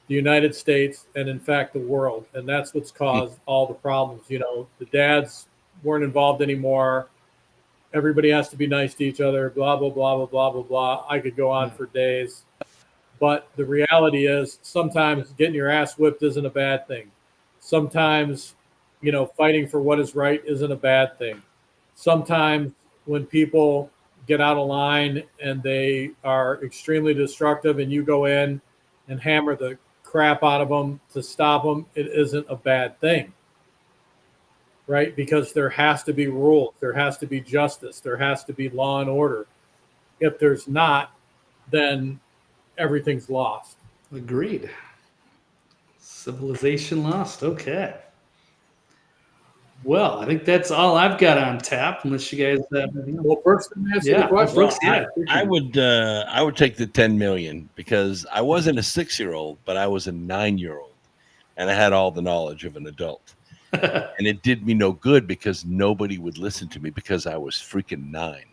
the United States and, in fact, the world. And that's what's caused all the problems. The dads weren't involved anymore. Everybody has to be nice to each other, blah, blah, blah, blah, blah, blah, blah. I could go on for days. But the reality is sometimes getting your ass whipped isn't a bad thing. Sometimes, fighting for what is right isn't a bad thing. Sometimes when people get out of line and they are extremely destructive and you go in and hammer the crap out of them to stop them, it isn't a bad thing. Right? Because there has to be rules. There has to be justice. There has to be law and order. If there's not, then everything's lost. Agreed. Civilization lost. Okay. Well, I think that's all I've got on tap, unless you guys have anything else. Well, Brooks didn't answer the question. Brooks, I would take the 10 million, because I wasn't a 6-year-old, but I was a 9-year-old, and I had all the knowledge of an adult. And it did me no good, because nobody would listen to me because I was freaking 9.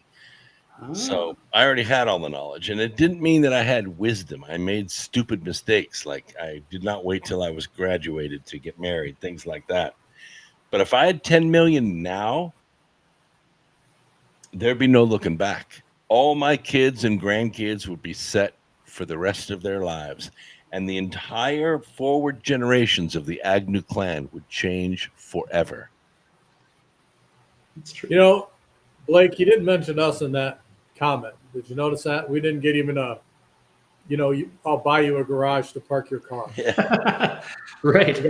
So I already had all the knowledge, and it didn't mean that I had wisdom. I made stupid mistakes. Like I did not wait till I was graduated to get married, things like that. But if I had 10 million now, there'd be no looking back. All my kids and grandkids would be set for the rest of their lives. And the entire forward generations of the Agnew clan would change forever. That's true. Blake, you didn't mention us in that comment. Did you notice that? We didn't get even a I'll buy you a garage to park your car. Right.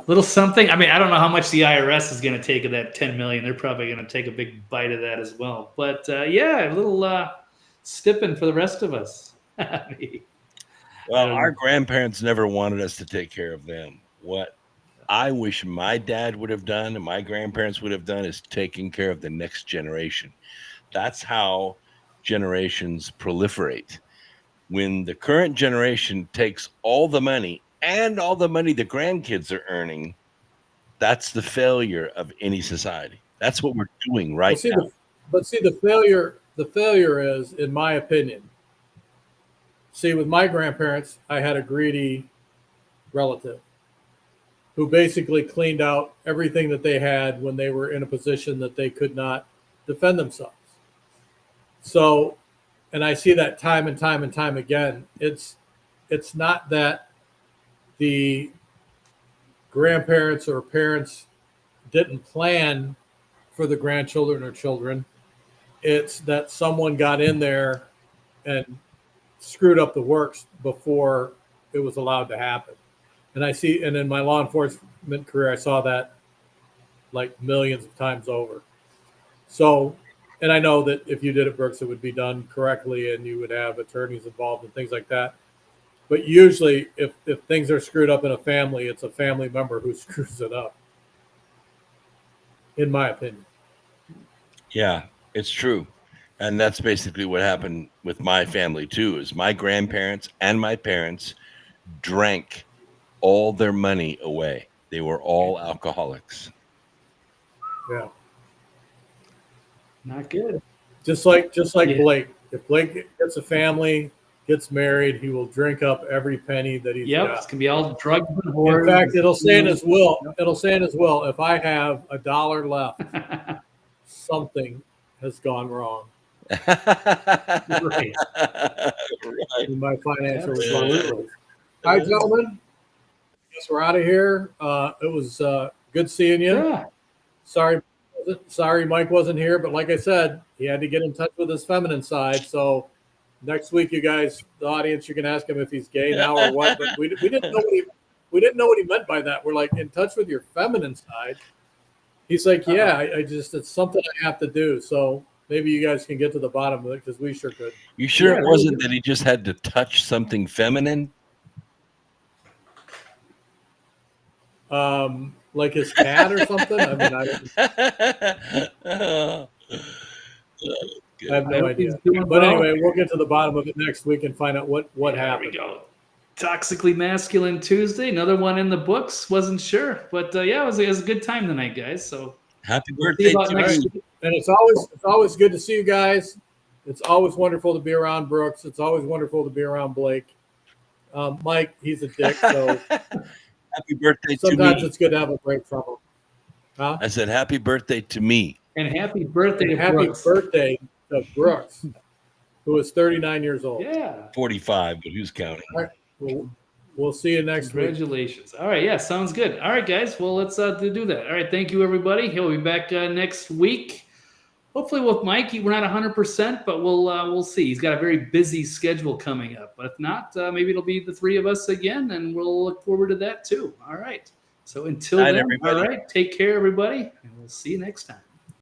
Little something. I mean, I don't know how much the IRS is going to take of that 10 million. They're probably going to take a big bite of that as well. But yeah, a little stipping for the rest of us. Well, our grandparents never wanted us to take care of them. What I wish my dad would have done and my grandparents would have done is taking care of the next generation. That's how generations proliferate. When the current generation takes all the money and all the money the grandkids are earning, that's the failure of any society. That's what we're doing right now. The failure is, in my opinion, with my grandparents, I had a greedy relative who basically cleaned out everything that they had when they were in a position that they could not defend themselves. So, and I see that time and time and time again. It's not that the grandparents or parents didn't plan for the grandchildren or children. It's that someone got in there and screwed up the works before it was allowed to happen. And in my law enforcement career, I saw that like millions of times over. So, and I know that if you did it, Brooks, it would be done correctly and you would have attorneys involved and things like that. But usually if things are screwed up in a family, it's a family member who screws it up, in my opinion. Yeah, it's true. And that's basically what happened with my family too, is my grandparents and my parents drank all their money away. They were all alcoholics. Yeah. Not good. Just like Blake. If Blake gets a family, gets married, he will drink up every penny that he's got. It's gonna be all drugs and In whores. fact, it'll say in his will. It'll say in his will, if I have $1 left, something has gone wrong. Right. In my financial responsibilities. All right, gentlemen. I guess we're out of here. It was good seeing you. Yeah. Sorry Mike wasn't here, but like I said, he had to get in touch with his feminine side. So next week, you guys, the audience, you can ask him if he's gay now or what. But we didn't know what he meant by that. We're like, in touch with your feminine side. He's like, yeah, it's something I have to do. So maybe you guys can get to the bottom of it because we sure could. You sure it wasn't that he just had to touch something feminine? Like his cat or something? I mean, I have no idea. But anyway, we'll get to the bottom of it next week and find out what happened. There we go. Toxically Masculine Tuesday, another one in the books. Wasn't sure, but yeah, it was a good time tonight, guys. So happy birthday to you! And it's always good to see you guys. It's always wonderful to be around Brooks. It's always wonderful to be around Blake. Mike, he's a dick. So happy birthday to me. Sometimes it's good to have a break from him. Huh? I said happy birthday to me. And happy birthday to happy Brooks. birthday to Brooks, who is 39 years old. Yeah. 45, but who's counting? All right. We'll see you next week. Congratulations. All right. Yeah, sounds good. All right, guys. Well, let's do that. All right. Thank you, everybody. He'll be back next week. Hopefully with Mike. We're not 100%, but we'll see. He's got a very busy schedule coming up. But if not, maybe it'll be the three of us again, and we'll look forward to that too. All right. So until then, everybody. all right. Take care, everybody, and we'll see you next time.